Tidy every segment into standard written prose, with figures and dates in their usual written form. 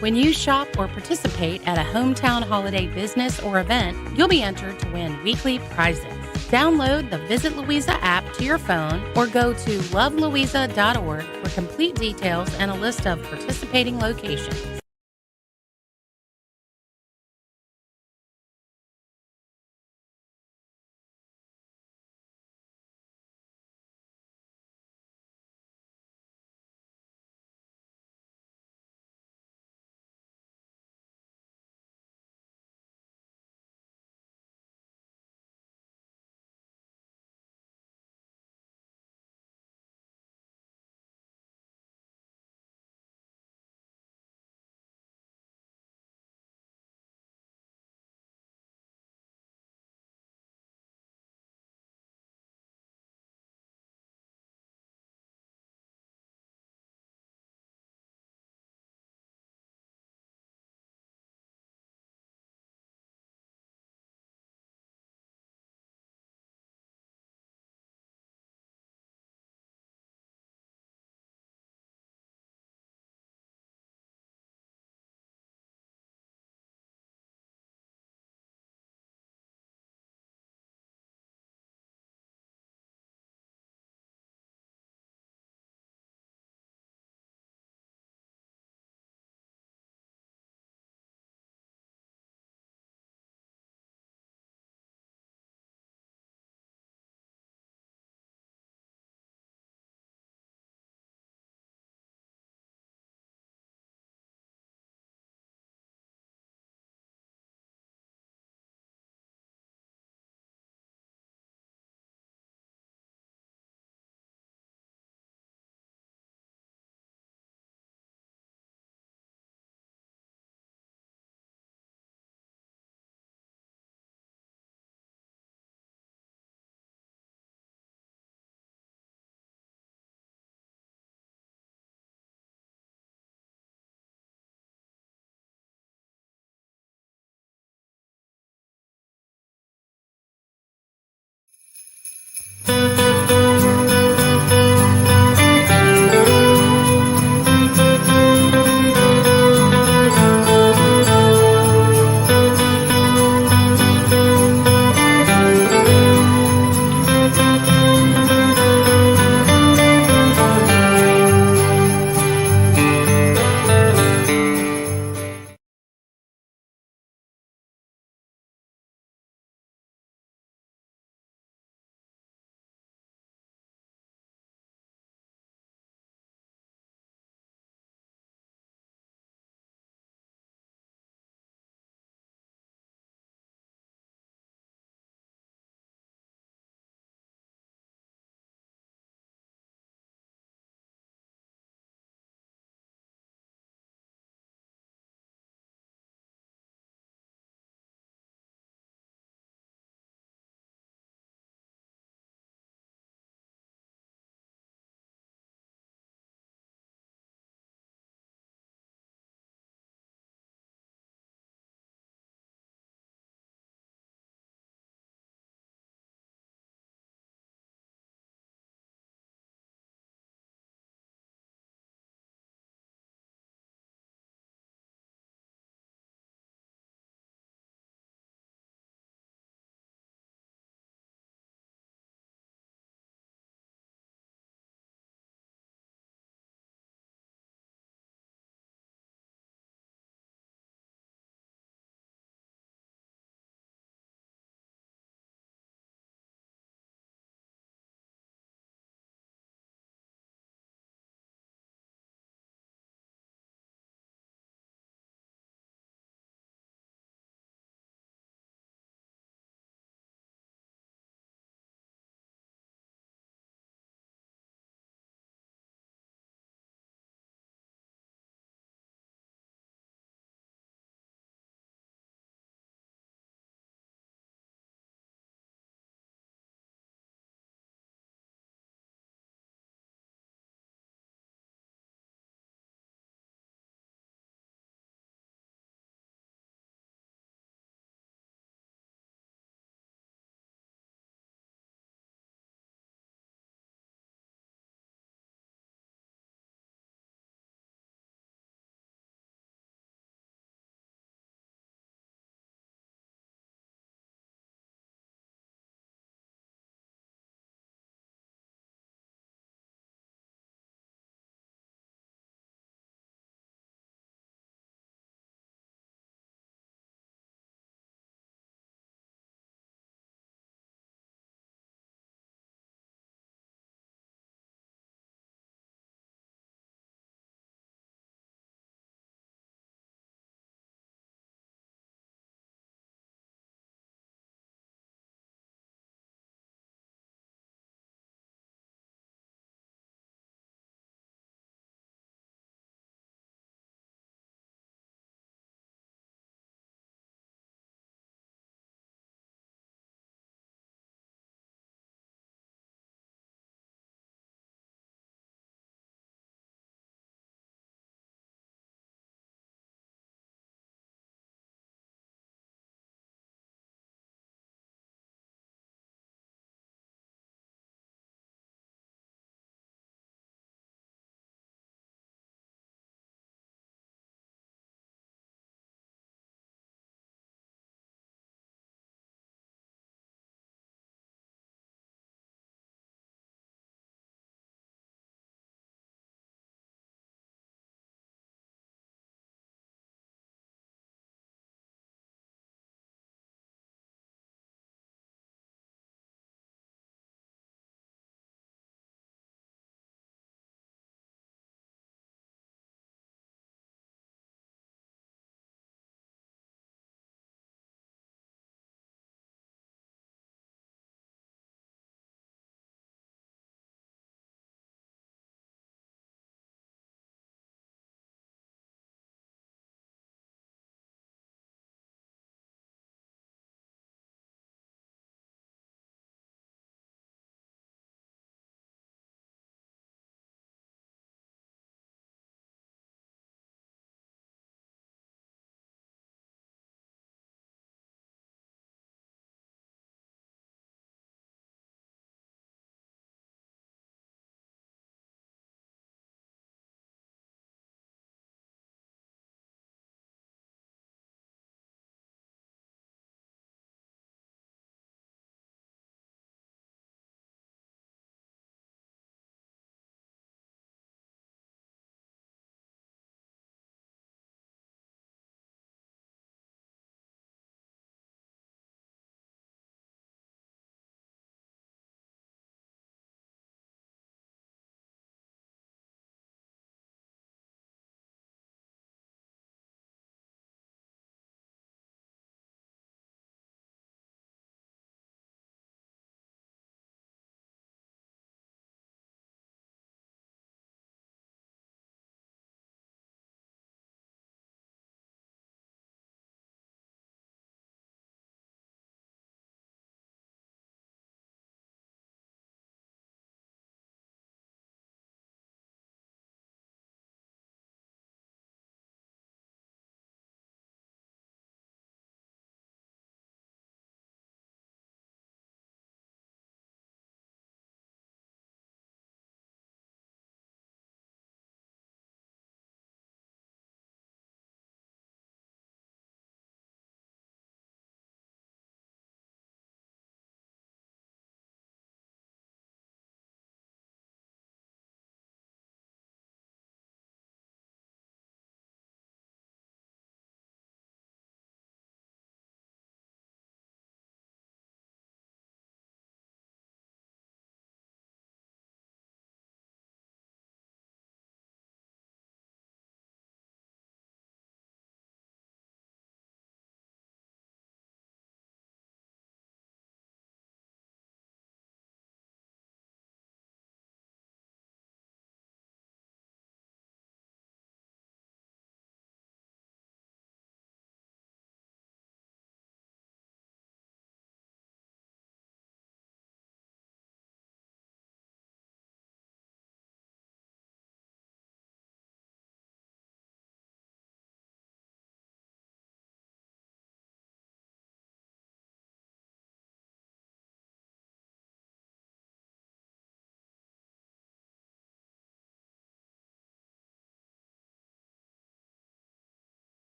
When you shop or participate at a hometown holiday business or event, you'll be entered to win weekly prizes. Download the Visit Louisa app to your phone or go to lovelouisa.org for complete details and a list of participating locations.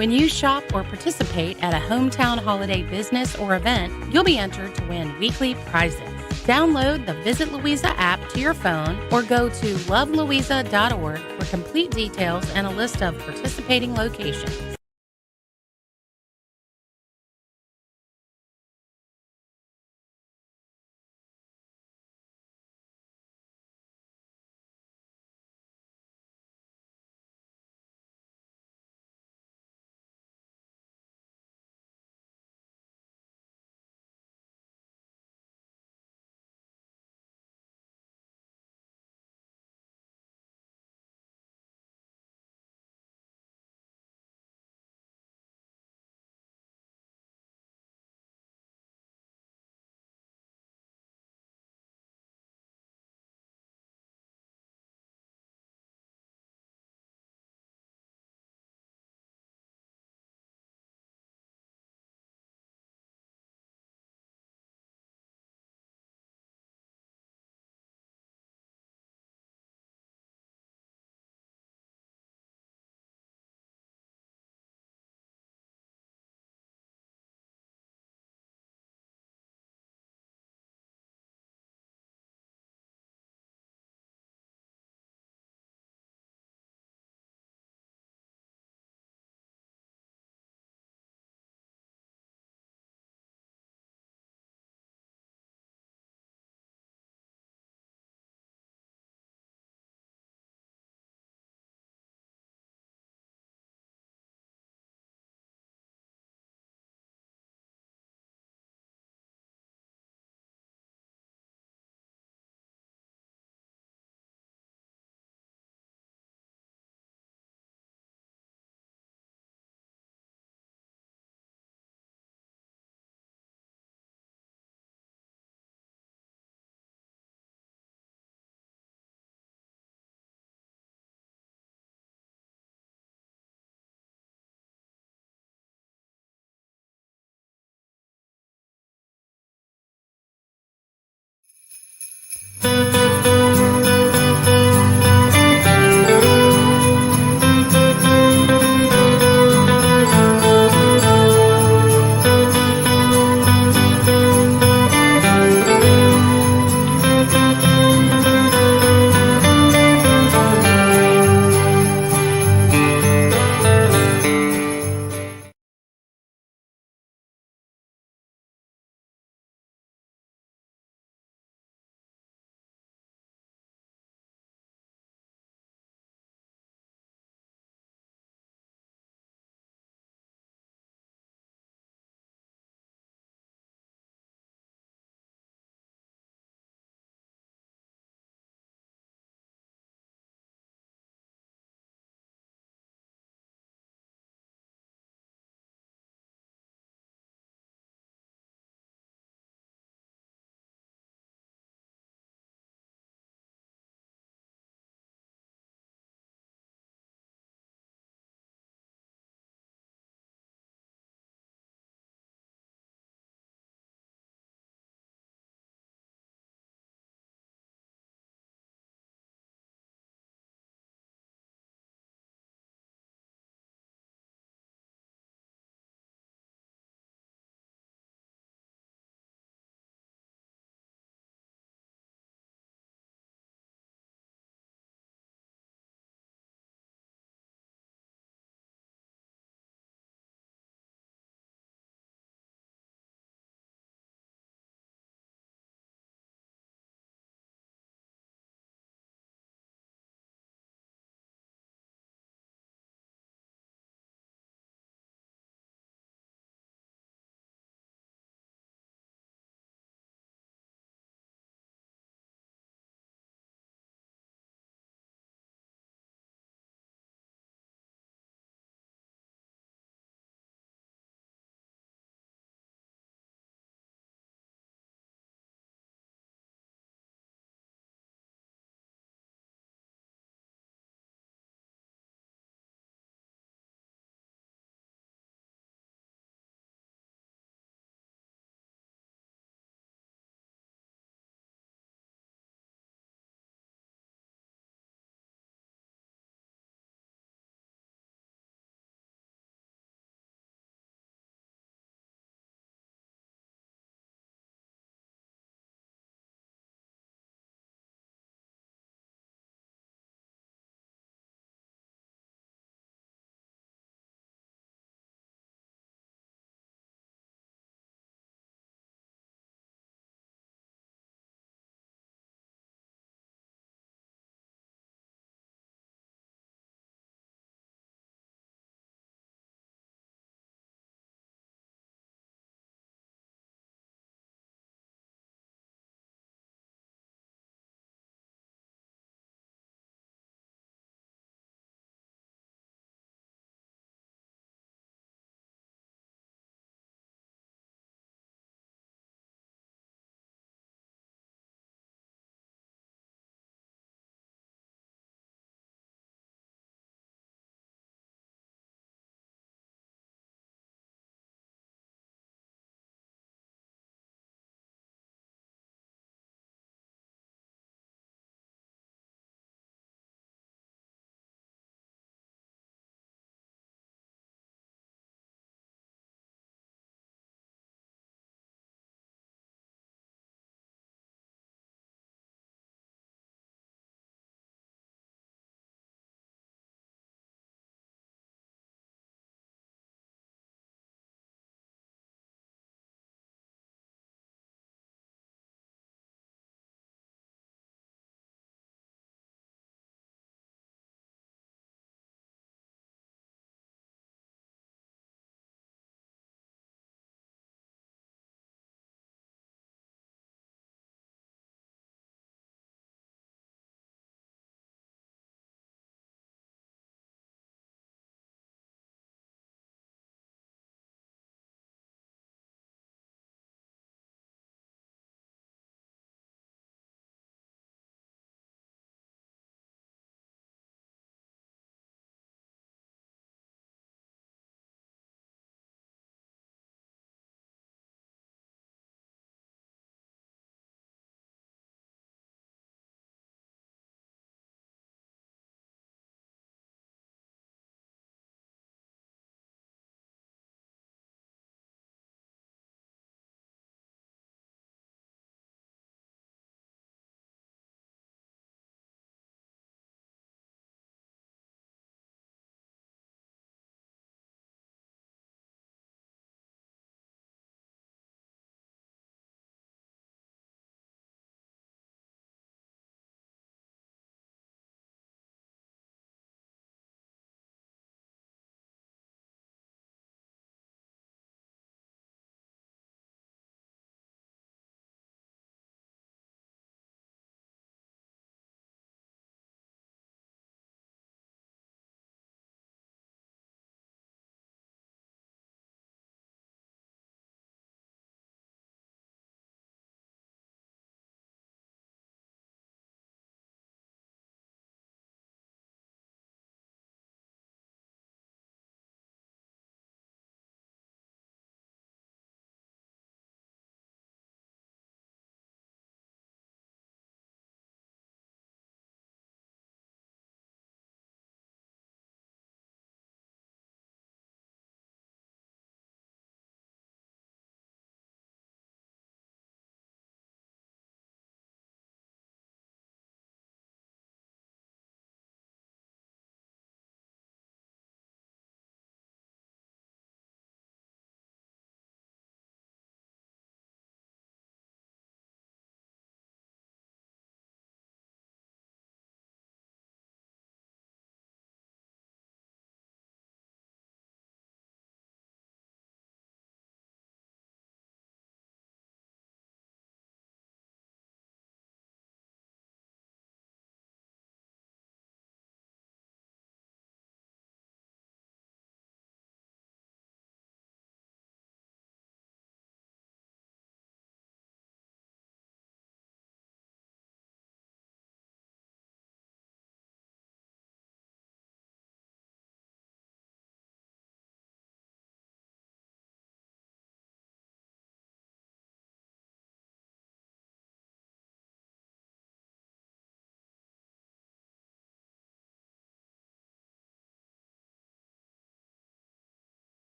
When you shop or participate at a hometown holiday business or event, you'll be entered to win weekly prizes. Download the Visit Louisa app to your phone or go to lovelouisa.org for complete details and a list of participating locations.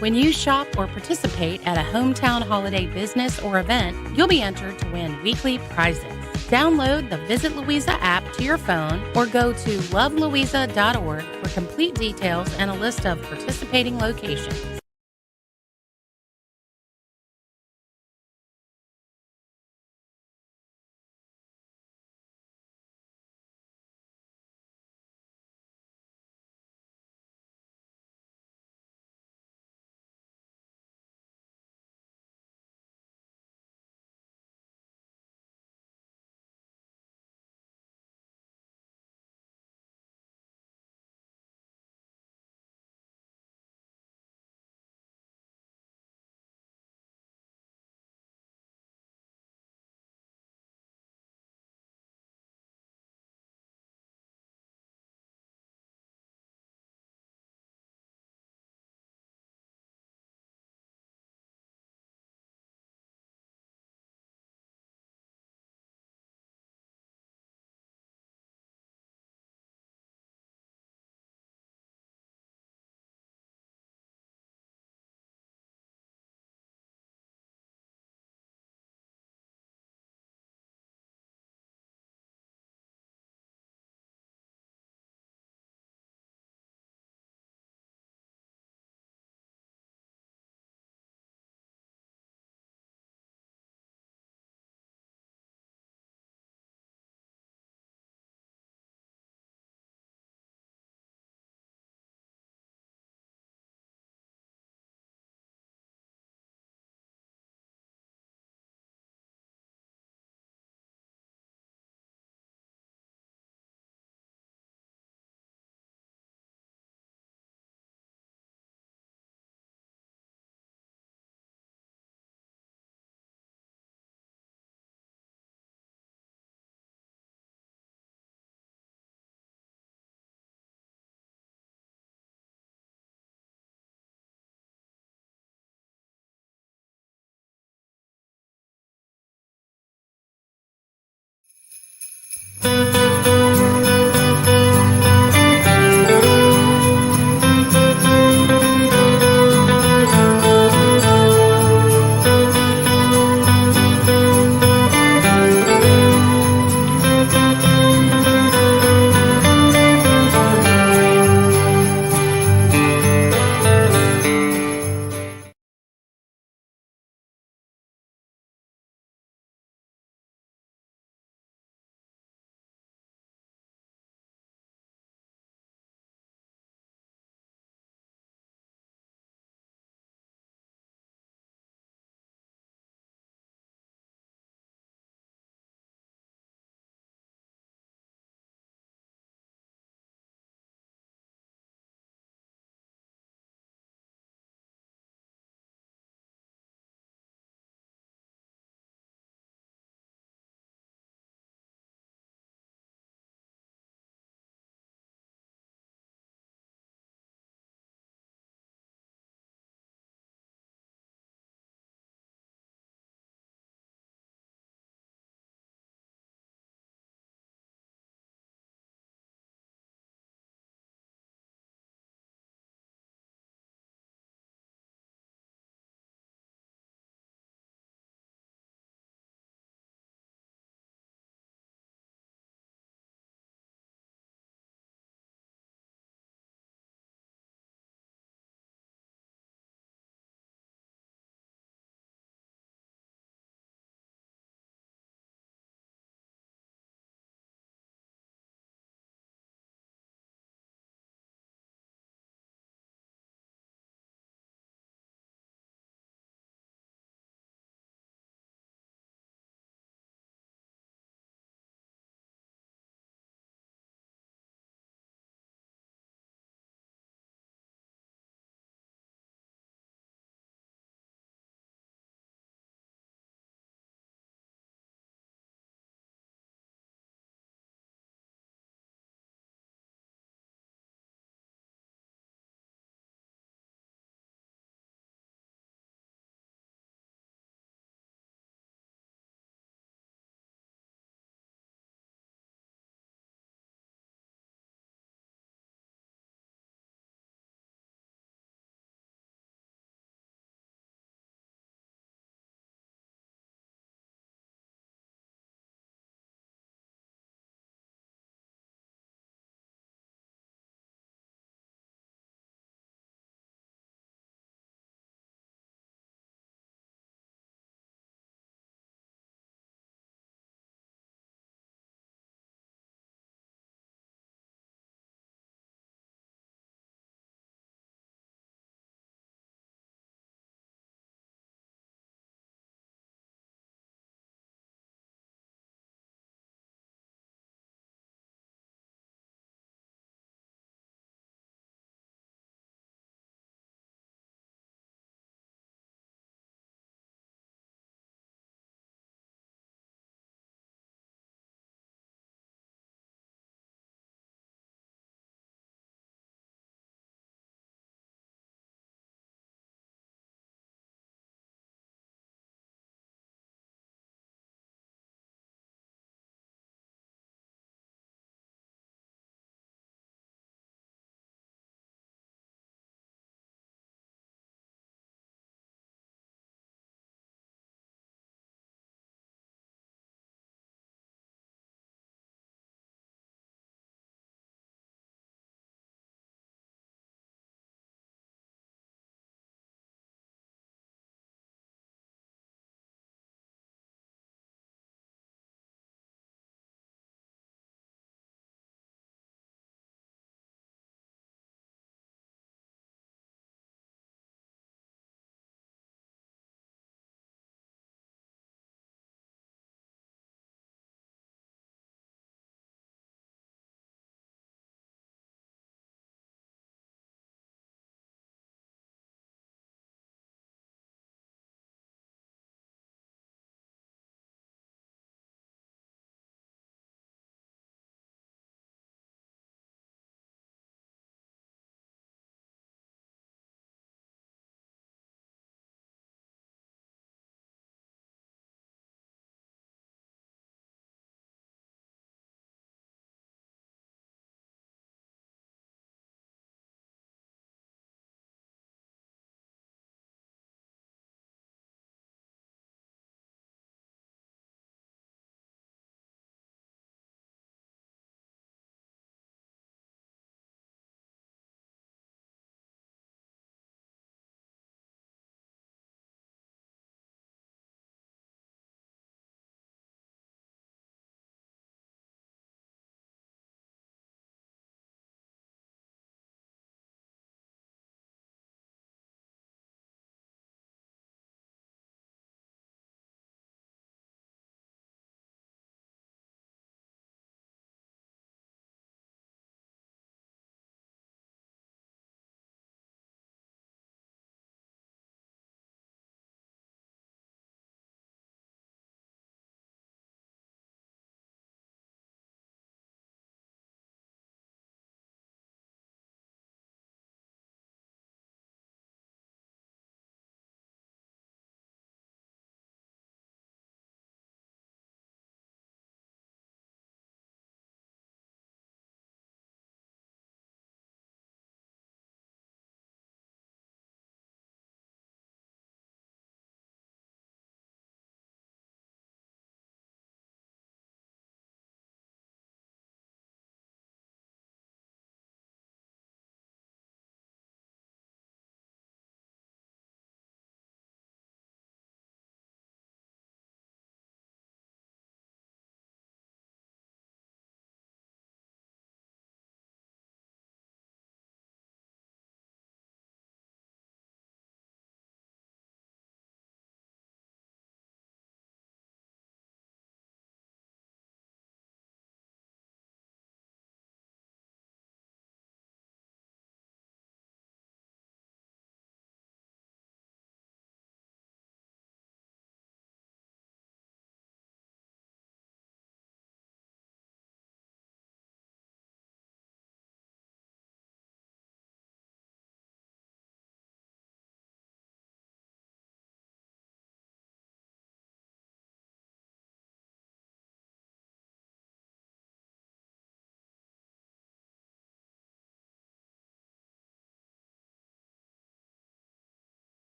When you shop or participate at a hometown holiday business or event, you'll be entered to win weekly prizes. Download the Visit Louisa app to your phone or go to lovelouisa.org for complete details and a list of participating locations.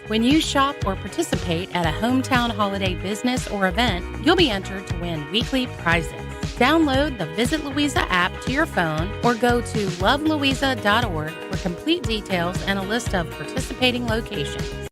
When you shop or participate at a hometown holiday business or event, you'll be entered to win weekly prizes. Download the Visit Louisa app to your phone or go to lovelouisa.org for complete details and a list of participating locations.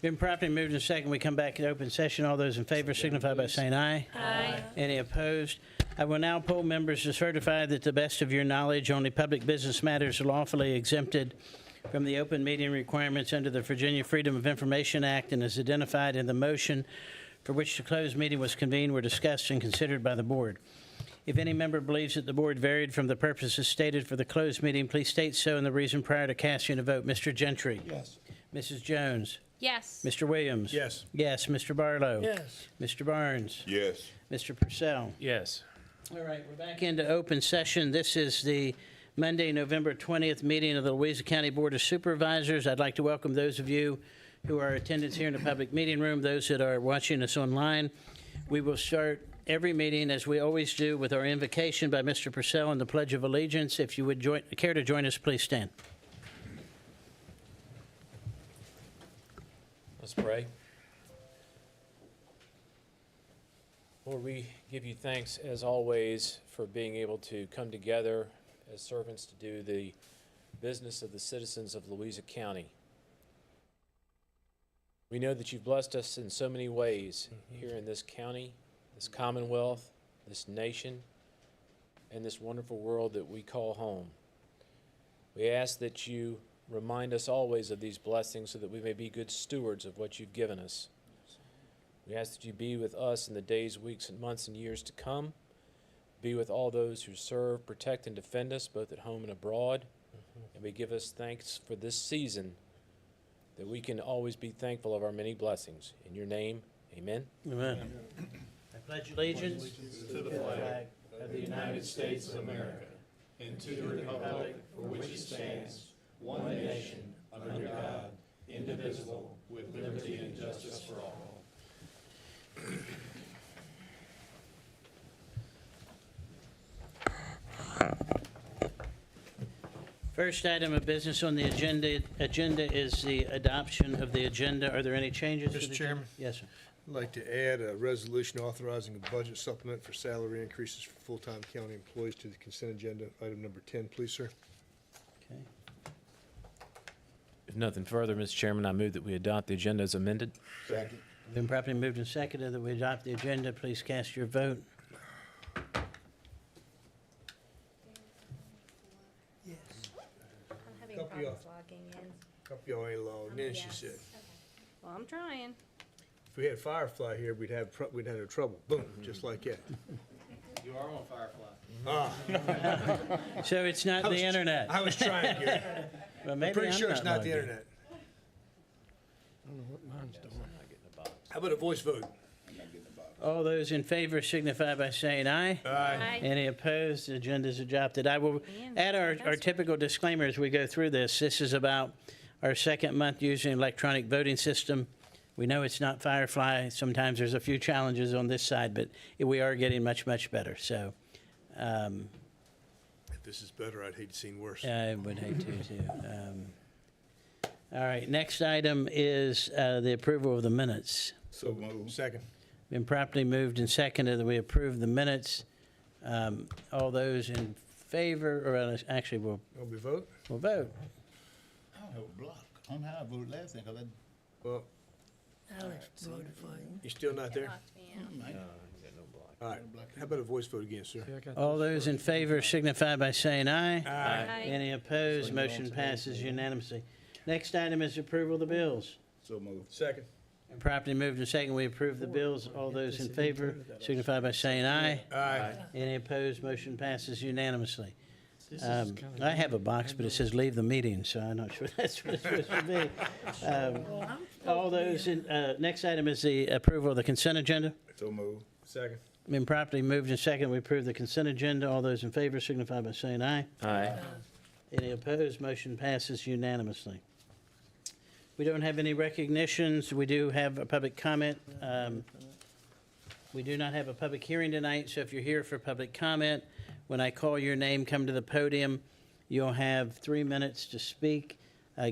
Been properly moved and second. We come back to open session. All those in favor signify by saying aye. Aye. Any opposed? I will now poll members to certify that to the best of your knowledge, only public business matters lawfully exempted from the open meeting requirements under the Virginia Freedom of Information Act and as identified in the motion for which the closed meeting was convened were discussed and considered by the board. If any member believes that the board varied from the purposes stated for the closed meeting, please state so and the reason prior to casting a vote. Mr. Gentry? Yes. Mrs. Jones? Yes. Mr. Williams? Yes. Yes. Mr. Barlow? Yes. Mr. Barnes? Yes. Mr. Purcell? Yes. All right, we're back into open session. This is the Monday, November 20th meeting of the Louisa County Board of Supervisors. I'd like to welcome those of you who are attendants here in the public meeting room, those that are watching us online. We will start every meeting, as we always do, with our invocation by Mr. Purcell and the Pledge of Allegiance. If you would care to join us, please stand. Let's pray. Lord, we give you thanks as always for being able to come together as servants to do the business of the citizens of Louisa County. We know that you've blessed us in so many ways here in this county, this commonwealth, this nation, and this wonderful world that we call home. We ask that you remind us always of these blessings so that we may be good stewards of what you've given us. We ask that you be with us in the days, weeks, and months and years to come. Be with all those who serve, protect, and defend us, both at home and abroad. And we give us thanks for this season, that we can always be thankful of our many blessings. In your name, amen. Amen. I pledge allegiance to the flag of the United States of America and to the republic for which it stands, one nation, under God, indivisible, with liberty and justice for all. First item of business on the agenda is the adoption of the agenda. Are there any changes to the Mr. agenda? Chairman? Yes, sir. I'd like to add a resolution authorizing a budget supplement for salary increases for full-time county employees to the consent agenda. Item number 10, please, sir. Okay. If nothing further, Mr. Chairman, I move that we adopt the agenda as amended. Second. Been properly moved and seconded that we adopt the agenda. Please cast your vote. I'm having Copy problems off. logging in. Couple y'all ain't logged in, she Yes. said. Well, I'm trying. If we had Firefly here, we'd have no trouble. Boom, just like that. You are on Firefly. Ah, So it's not the internet. I was trying here. Well, I'm maybe pretty I'm sure it's not logged the in. internet. How about a voice vote? All those in favor signify by saying aye. Aye. Any opposed? The agenda is adopted. I will Man, add our that's- typical disclaimer as we go through this. This is about our second month using electronic voting system. We know it's not Firefly. Sometimes there's a few challenges on this side, but we are getting much, much better. So If this is better, I'd hate to see worse. I would hate to, too. All right, next item is the approval of the minutes. So moved. Second. Been properly moved and seconded that we approve the minutes. All those in favor, or actually, Want me to vote? we'll vote. I don't have a block. I don't know how I voted last time, because Well, you're still not there? Locked me out. I All right. How about a voice vote again, sir? All those in favor signify by saying aye. Aye. Any opposed? Motion passes unanimously. Next item is approval of the bills. so moved. Second. Been properly moved and seconded, we approve the bills. All those in favor signify by saying aye. Aye. Any opposed? Motion passes unanimously. I have a box, but it says leave the meeting, so I'm not sure that's what it's supposed to be. All those in, next item is the approval of the consent agenda. So moved. Second. Been properly moved and seconded, we approve the consent agenda. All those in favor signify by saying aye. Aye. Any opposed? Motion passes unanimously. We don't have any recognitions. We do have a public comment. We do not have a public hearing tonight, so if you're here for public comment, when I call your name, come to the podium. You'll have 3 minutes to speak.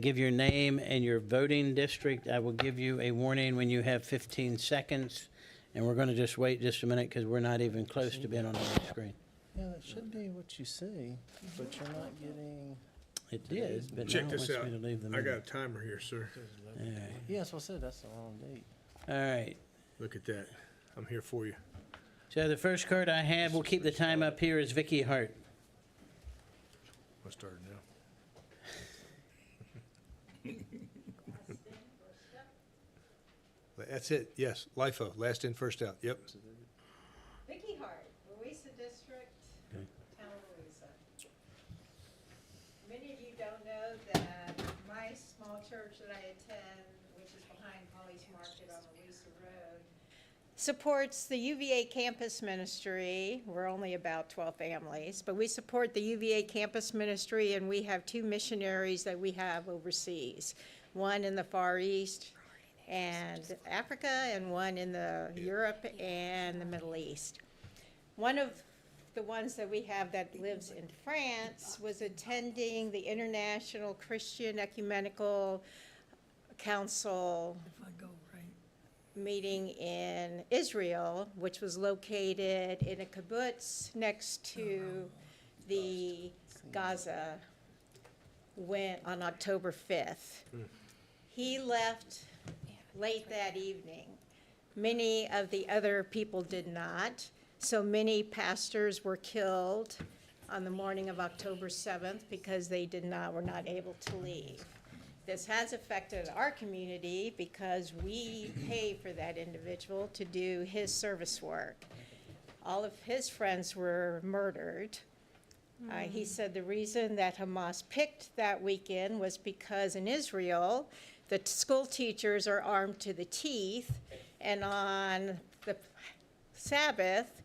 Give your name and your voting district. I will give you a warning when you have 15 seconds. And we're going to just wait just a minute because we're not even close to being on the screen. Yeah, that should be what you see, but you're not getting. It did, but now Check it this wants out. me to leave the I got meeting. a timer here, sir. All right. Yeah, that's what I said, that's the wrong date. All right. Look at that. I'm here for you. So the first card I have, we'll keep the time up here, is Vicky Hart. I started now. That's it, yes. LIFO, last in, first out. Yep. Vicky Hart, Louisa District, Okay. Town of Louisa. Many of you don't know that my small church that I attend, which is behind Holly's Market on Louisa Road, supports the UVA campus ministry. We're only about 12 families, but we support the UVA campus ministry, and we have 2 missionaries that we have overseas. One in the Far East and Africa, and one in the Europe and the Middle East. One of the ones that we have that lives in France was attending the International Christian Ecumenical Council meeting in Israel, which was located in a kibbutz next to the Gaza, went on October 5th. He left late that evening. Many of the other people did not. So many pastors were killed on the morning of October 7th because they were not able to leave. This has affected our community because we pay for that individual to do his service work. All of his friends were murdered. He said the reason that Hamas picked that weekend was because in Israel, the school teachers are armed to the teeth, and on the Sabbath,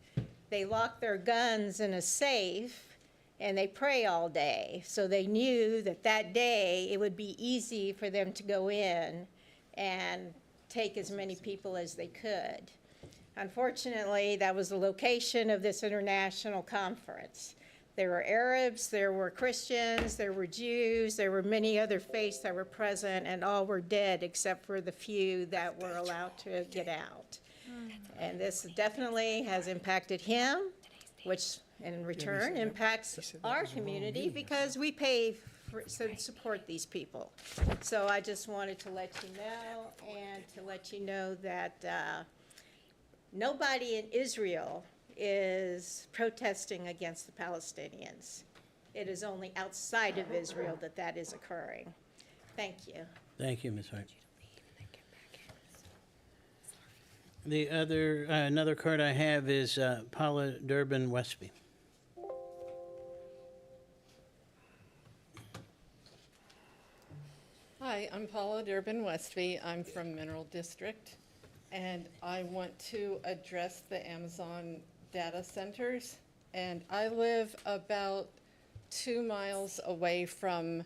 they lock their guns in a safe, and they pray all day. So they knew that that day it would be easy for them to go in and take as many people as they could. Unfortunately, that was the location of this international conference. There were Arabs, there were Christians, there were Jews, there were many other faiths that were present, and all were dead except for the few that were allowed to get out. And this definitely has impacted him, which in return impacts our community because we pay to support these people. So I just wanted to let you know, and to let you know that nobody in Israel is protesting against the Palestinians. It is only outside of Israel that that is occurring. Thank you. Thank you, Ms. Hart. The other, another card I have is Paula Durbin Westby. Hi, I'm Paula Durbin Westby. I'm from Mineral District, and I want to address the Amazon data centers. And I live about 2 miles away from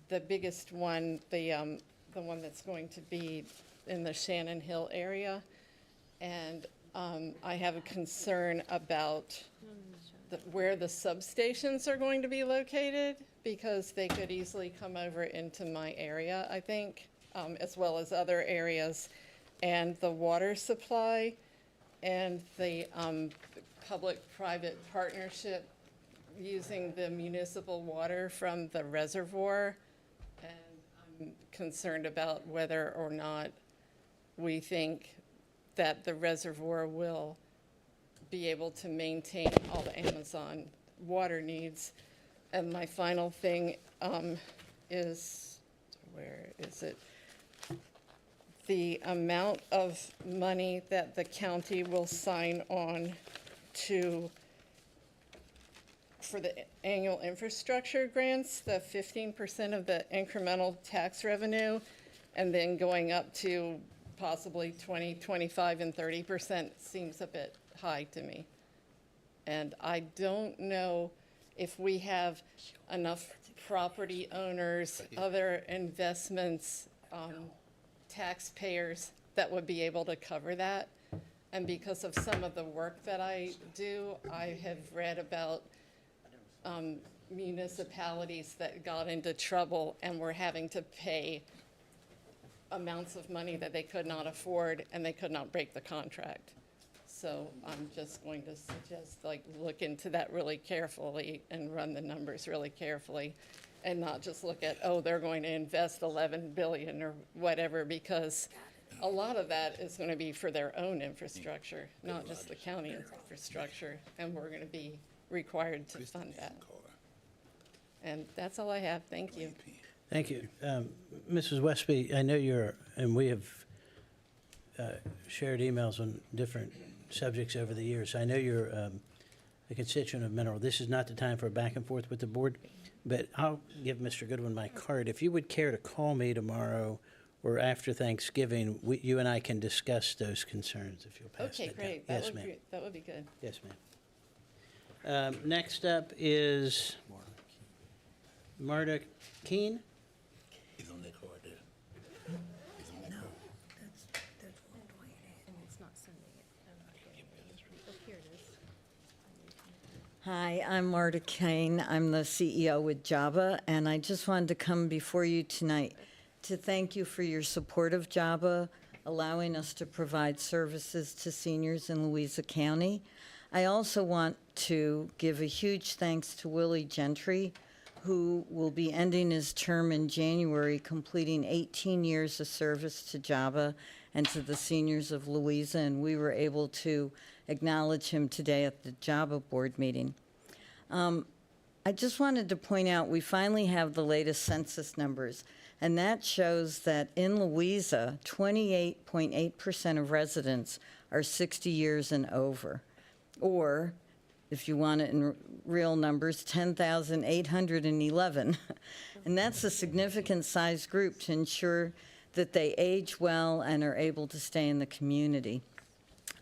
the biggest one, the one that's going to be in the Shannon Hill area. And I have a concern about where the substations are going to be located, because they could easily come over into my area, I think, as well as other areas. And the water supply and the public-private partnership using the municipal water from the reservoir. And I'm concerned about whether or not we think that the reservoir will be able to maintain all the Amazon water needs. And my final thing is, where is it? The amount of money that the county will sign on to, for the annual infrastructure grants, the 15% of the incremental tax revenue, and then going up to possibly 20, 25, and 30% seems a bit high to me. And I don't know if we have enough property owners, other investments, taxpayers that would be able to cover that. And because of some of the work that I do, I have read about municipalities that got into trouble and were having to pay amounts of money that they could not afford, and they could not break the contract. So I'm just going to suggest, like, look into that really carefully and run the numbers really carefully. and not just look at, oh, they're going to invest 11 billion or whatever, because a lot of that is going to be for their own infrastructure, not just the county infrastructure, and we're going to be required to fund that. And that's all I have. Thank you. Thank you. Mrs. Westby, I know you're, and we have shared emails on different subjects over the years. I know you're a constituent of Mineral. This is not the time for a back and forth with the board, but I'll give Mr. Goodwin my card. If you would care to call me tomorrow or after Thanksgiving, you and I can discuss those concerns, if you'll pass Okay, that down. great. Yes, ma'am. That would be good. Yes, ma'am. Next up is Marta Keene. He's on that card there. He's on that card. And it's not sending it. Oh, here it is. Hi, I'm Marta Kane. I'm the CEO with JABA, and I just wanted to come before you tonight to thank you for your support of JABA, allowing us to provide services to seniors in Louisa County. I also want to give a huge thanks to Willie Gentry, who will be ending his term in January, completing 18 years of service to JABA and to the seniors of Louisa, and we were able to acknowledge him today at the JABA board meeting. I just wanted to point out, we finally have the latest census numbers, and that shows that in Louisa, 28.8% of residents are 60 years and over, or, if you want it in real numbers, 10,811. And that's a significant size group to ensure that they age well and are able to stay in the community.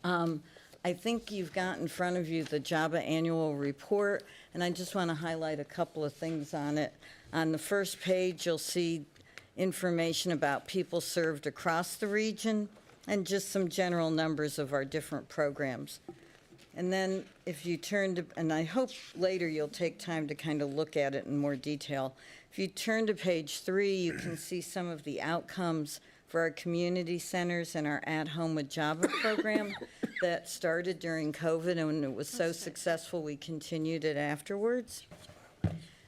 I think you've got in front of you the JABA annual report, and I just want to highlight a couple of things on it. On the first page, you'll see information about people served across the region and just some general numbers of our different programs. And then if you turn to, and I hope later you'll take time to kind of look at it in more detail. If you turn to page 3, you can see some of the outcomes for our community centers and our At Home with JABA program that started during COVID, and when it was so successful, we continued it afterwards.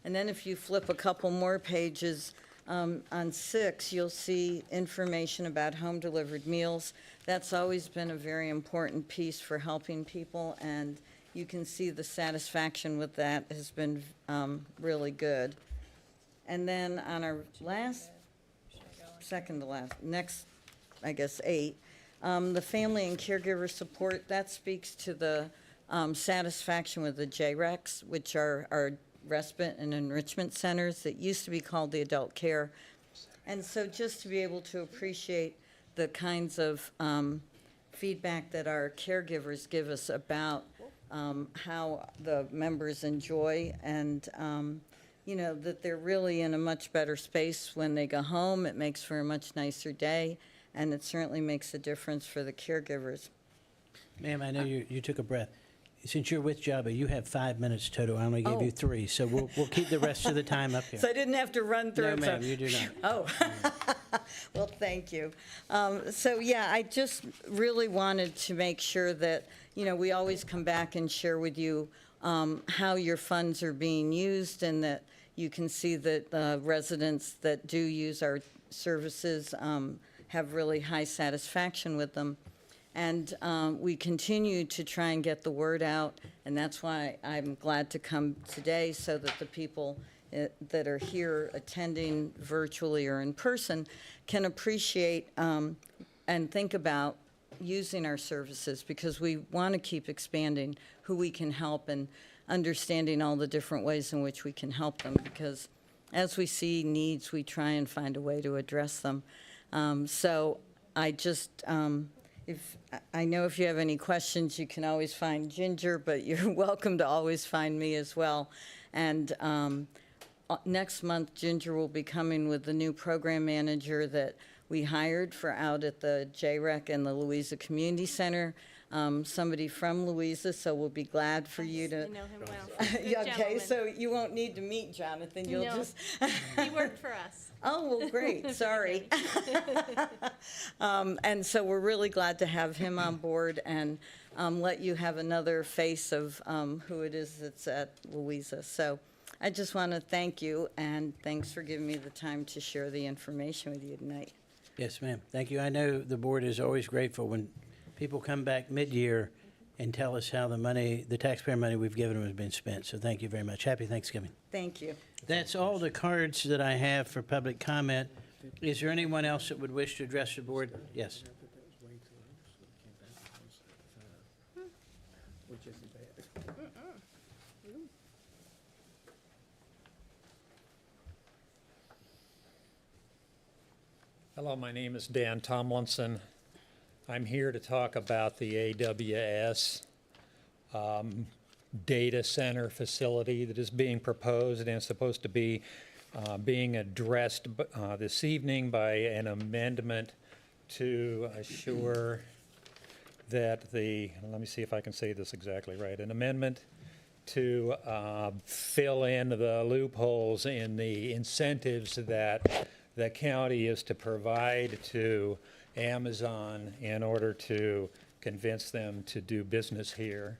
And then if you flip a couple more pages, on 6, you'll see information about home-delivered meals. That's always been a very important piece for helping people, and you can see the satisfaction with that has been really good. And then on our last, second to last, next, I guess, 8, the family and caregiver support, that speaks to the satisfaction with the JRECs, which are our respite and enrichment centers that used to be called the adult care. And so just to be able to appreciate the kinds of feedback that our caregivers give us about how the members enjoy and, you know, that they're really in a much better space when they go home. It makes for a much nicer day, and it certainly makes a difference for the caregivers. Ma'am, I know you took a breath. Since you're with JABA, you have 5 minutes total. I only gave you 3, so we'll keep the rest of the time up here. So I didn't have to run through No, it. so- ma'am, you do not. Oh, well, thank you. So, yeah, I just really wanted to make sure that, you know, we always come back and share with you how your funds are being used, and that you can see that residents that do use our services have really high satisfaction with them. And we continue to try and get the word out, and that's why I'm glad to come today, so that the people that are here attending virtually or in person can appreciate and think about using our services, because we want to keep expanding who we can help and understanding all the different ways in which we can help them, because as we see needs, we try and find a way to address them. So I just, I know if you have any questions, you can always find Ginger, but you're welcome to always find me as well. And next month, Ginger will be coming with the new program manager that we hired for out at the JREC and the Louisa Community Center, somebody from Louisa, so we'll be glad for you to. I know him well. Good Yeah, okay, gentleman. so you won't need to meet Jonathan, you'll No. just. He worked for us. Oh, well, great, sorry. And so we're really glad to have him on board and let you have another face of who it is that's at Louisa. So I just want to thank you, and thanks for giving me the time to share the information with you tonight. Yes, ma'am. Thank you. I know the board is always grateful when people come back mid-year and tell us how the money, the taxpayer money we've given them has been spent. So thank you very much. Happy Thanksgiving. Thank you. That's all the cards that I have for public comment. Is there anyone else that would wish to address the board? Yes. Hello, my name is Dan Tomlinson. I'm here to talk about the AWS data center facility that is being proposed and is supposed to be being addressed this evening by an amendment to assure that let me see if I can say this exactly right, an amendment to fill in the loopholes in the incentives that the county is to provide to Amazon in order to convince them to do business here,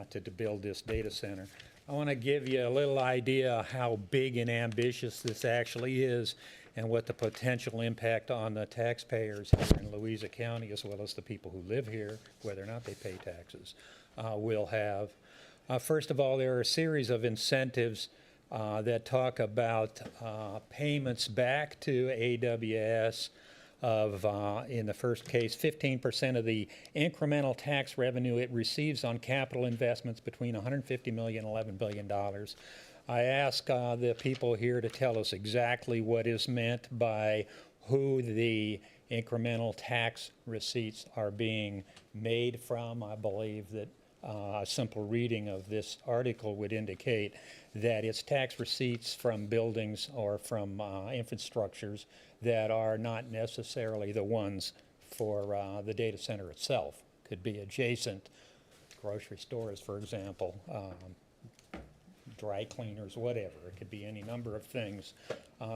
to build this data center. I want to give you a little idea how big and ambitious this actually is and what the potential impact on the taxpayers here in Louisa County, as well as the people who live here, whether or not they pay taxes, will have. First of all, there are a series of incentives that talk about payments back to AWS of, in the first case, 15% of the incremental tax revenue it receives on capital investments between $150 million and $11 billion. I ask the people here to tell us exactly what is meant by who the incremental tax receipts are being made from. I believe that a simple reading of this article would indicate that it's tax receipts from buildings or from infrastructures that are not necessarily the ones for the data center itself. Could be adjacent grocery stores, for example, dry cleaners, whatever. It could be any number of things.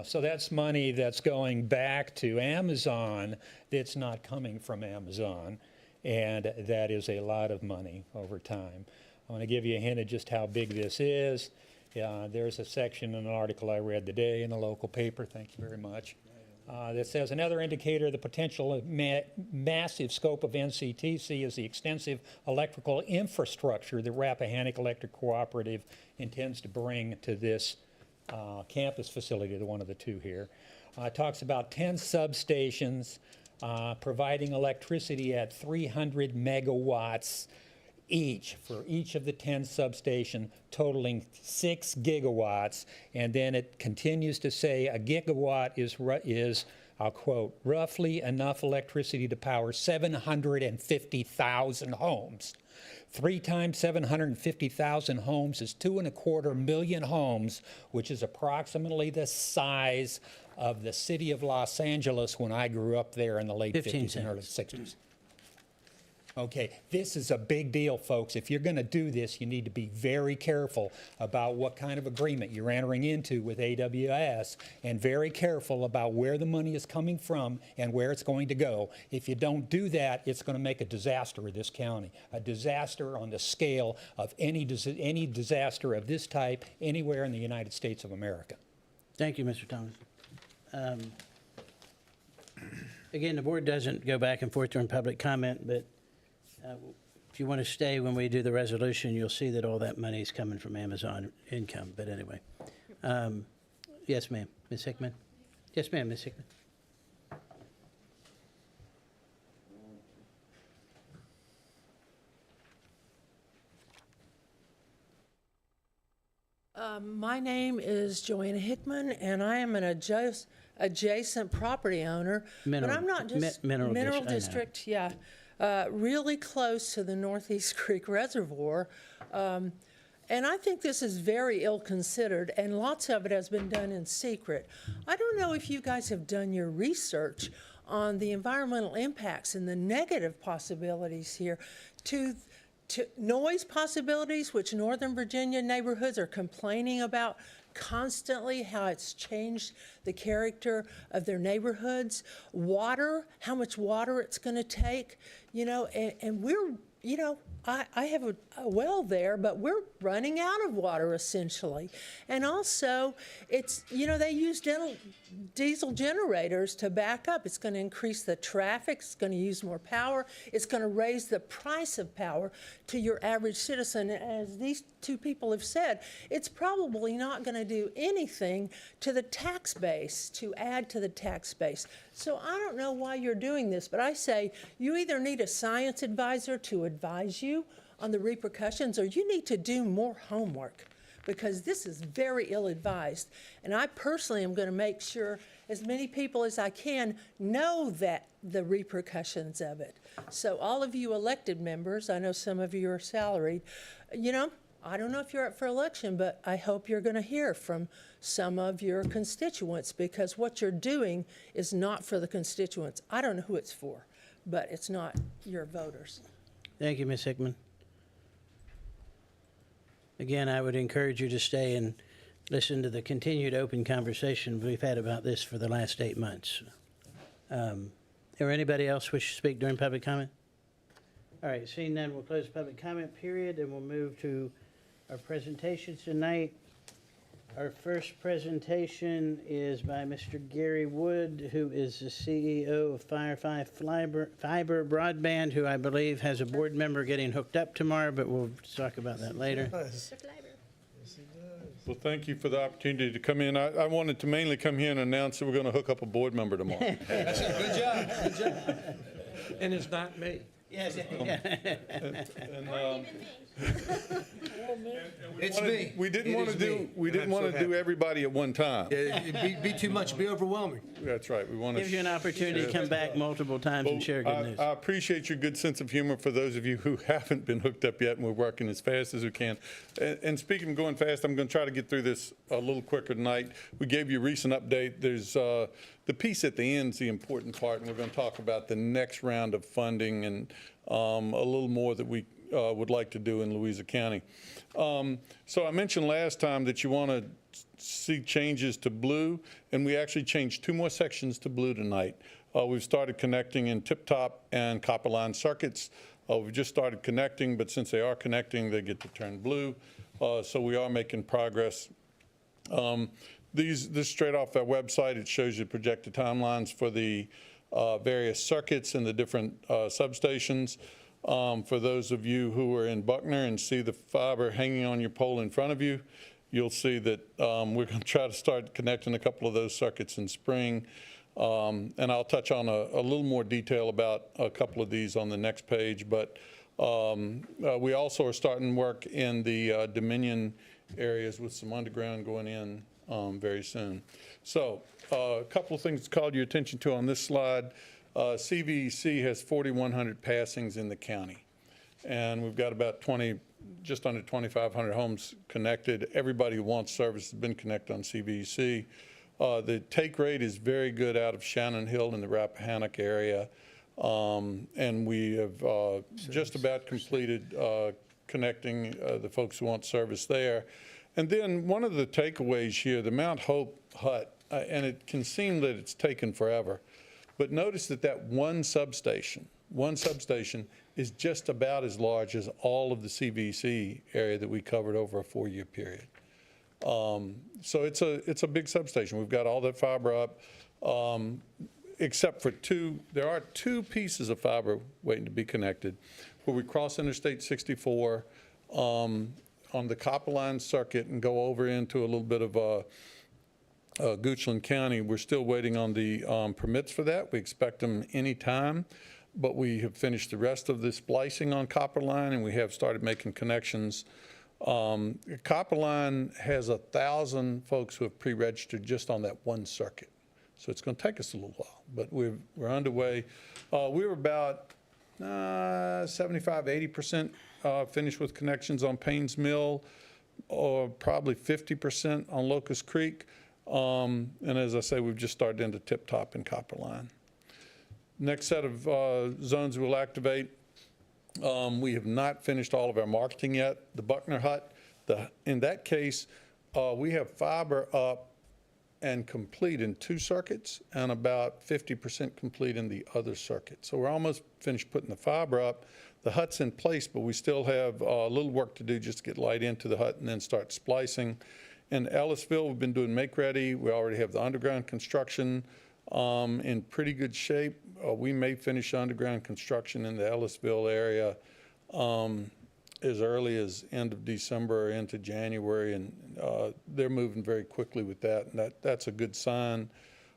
So that's money that's going back to Amazon that's not coming from Amazon, and that is a lot of money over time. I want to give you a hint of just how big this is. There's a section in an article I read today in the local paper, thank you very much, that says another indicator of the potential massive scope of NCTC is the extensive electrical infrastructure that Rappahannock Electric Cooperative intends to bring to this campus facility, the one of the two here. It talks about 10 substations providing electricity at 300 megawatts each for each of the 10 substations, totaling 6 gigawatts. And then it continues to say a gigawatt is, I'll quote, roughly enough electricity to power 750,000 homes. 3 times 750,000 homes is 2.25 million homes, which is approximately the size of the city of Los Angeles when I grew up there in the late 50s and early 60s. Okay, this is a big deal, folks. If you're going to do this, you need to be very careful about what kind of agreement you're entering into with AWS, and very careful about where the money is coming from and where it's going to go. If you don't do that, it's going to make a disaster of this county, a disaster on the scale of any disaster of this type anywhere in the United States of America. Thank you, Mr. Thomas. Again, the board doesn't go back and forth during public comment, but if you want to stay when we do the resolution, you'll see that all that money is coming from Amazon income. But anyway, yes, ma'am. Ms. Hickman? Yes, ma'am, Ms. Hickman. My name is Joanna Hickman, and I am an adjacent property owner. But I'm not just Mineral District, yeah, really close to the Northeast Creek Reservoir. And I think this is very ill-considered, and lots of it has been done in secret. I don't know if you guys have done your research on the environmental impacts and the negative possibilities here to noise possibilities, which Northern Virginia neighborhoods are complaining about constantly, how it's changed the character of their neighborhoods. Water, how much water it's going to take, you know, and we're you know, I have a well there, but we're running out of water essentially. And also, it's, you know, they use diesel generators to back up. It's going to increase the traffic. It's going to use more power. It's going to raise the price of power to your average citizen. As these two people have said, it's probably not going to do anything to the tax base, to add to the tax base. So I don't know why you're doing this, but I say you either need a science advisor to advise you on the repercussions, or you need to do more homework, because this is very ill-advised. And I personally am going to make sure as many people as I can know that the repercussions of it. So all of you elected members, I know some of you are salaried, you know, I don't know if you're up for election, but I hope you're going to hear from some of your constituents, because what you're doing is not for the constituents. I don't know who it's for, but it's not your voters. Thank you, Ms. Hickman. Again, I would encourage you to stay and listen to the continued open conversation we've had about this for the last 8 months. Or anybody else wish to speak during public comment? All right, seeing none, we'll close the public comment period, and we'll move to our presentations tonight. Our first presentation is by Mr. Gary Wood, who is the CEO of Firefly Fiber Broadband, who I believe has a board member getting hooked up tomorrow, but we'll talk about that later. Well, thank you for the opportunity to come in. I wanted to mainly come here and announce that we're going to hook up a board member tomorrow. Good job, good job. And it's not me. Yes, It's me. We didn't It want is to do. me. We didn't And I'm want so to do happy. everybody at one time. Yeah, it'd be too much, be overwhelming. That's right. We want to. gives you an opportunity to come back multiple times and share good news. I appreciate your good sense of humor for those of you who haven't been hooked up yet, and we're working as fast as we can. And speaking of going fast, I'm going to try to get through this a little quicker tonight. We gave you a recent update. There's the piece at the end is the important part, and we're going to talk about the next round of funding and a little more that we would like to do in Louisa County. So I mentioned last time that you want to see changes to blue, and we actually changed 2 more sections to blue tonight. We've started connecting in tip-top and copper line circuits. We've just started connecting, but since they are connecting, they get to turn blue. So we are making progress. This straight off our website, it shows you projected timelines for the various circuits and the different substations. For those of you who are in Buckner and see the fiber hanging on your pole in front of you, you'll see that we're going to try to start connecting a couple of those circuits in spring. And I'll touch on a little more detail about a couple of these on the next page. But we also are starting work in the Dominion areas with some underground going in very soon. So a couple of things to call your attention to on this slide. CVEC has 4,100 passings in the county, and we've got about just under 2,500 homes connected. Everybody who wants service has been connected on CVEC. The take rate is very good out of Shannon Hill in the Rappahannock area, and we have just about completed connecting the folks who want service there. And then one of the takeaways here, the Mount Hope hut, and it can seem that it's taken forever, but notice that one substation is just about as large as all of the CVC area that we covered over a 4-year period. So it's a big substation. We've got all that fiber up, except for there are 2 pieces of fiber waiting to be connected, where we cross Interstate 64 on the copper line circuit and go over into a little bit of Goochland County. We're still waiting on the permits for that. We expect them any time, but we have finished the rest of the splicing on copper line, and we have started making connections. Copper line has 1,000 folks who have pre-registered just on that one circuit. So it's going to take us a little while, but we're underway. We were about 75, 80% finished with connections on Paynes Mill, or probably 50% on Locust Creek. And as I say, we've just started into Tip Top and Copper Line. Next set of zones we'll activate. We have not finished all of our marketing yet. The Buckner Hut, in that case, we have fiber up and complete in 2 circuits and about 50% complete in the other circuit. So we're almost finished putting the fiber up. The hut's in place, but we still have a little work to do just to get light into the hut and then start splicing. In Ellisville, we've been doing make-ready. We already have the underground construction in pretty good shape. We may finish underground construction in the Ellisville area as early as end of December or into January, and they're moving very quickly with that, and that's a good sign.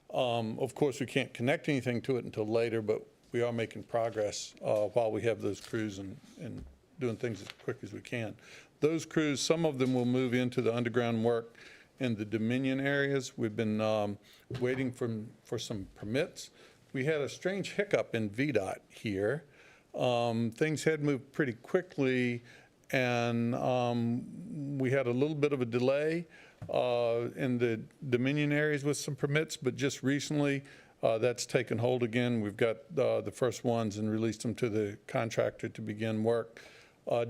Of course, we can't connect anything to it until later, but we are making progress while we have those crews and doing things as quick as we can. Those crews, some of them will move into the underground work in the Dominion areas. We've been waiting for some permits. We had a strange hiccup in VDOT here. Things had moved pretty quickly, and we had a little bit of a delay in the Dominion areas with some permits, but just recently that's taken hold again. We've got the first ones and released them to the contractor to begin work.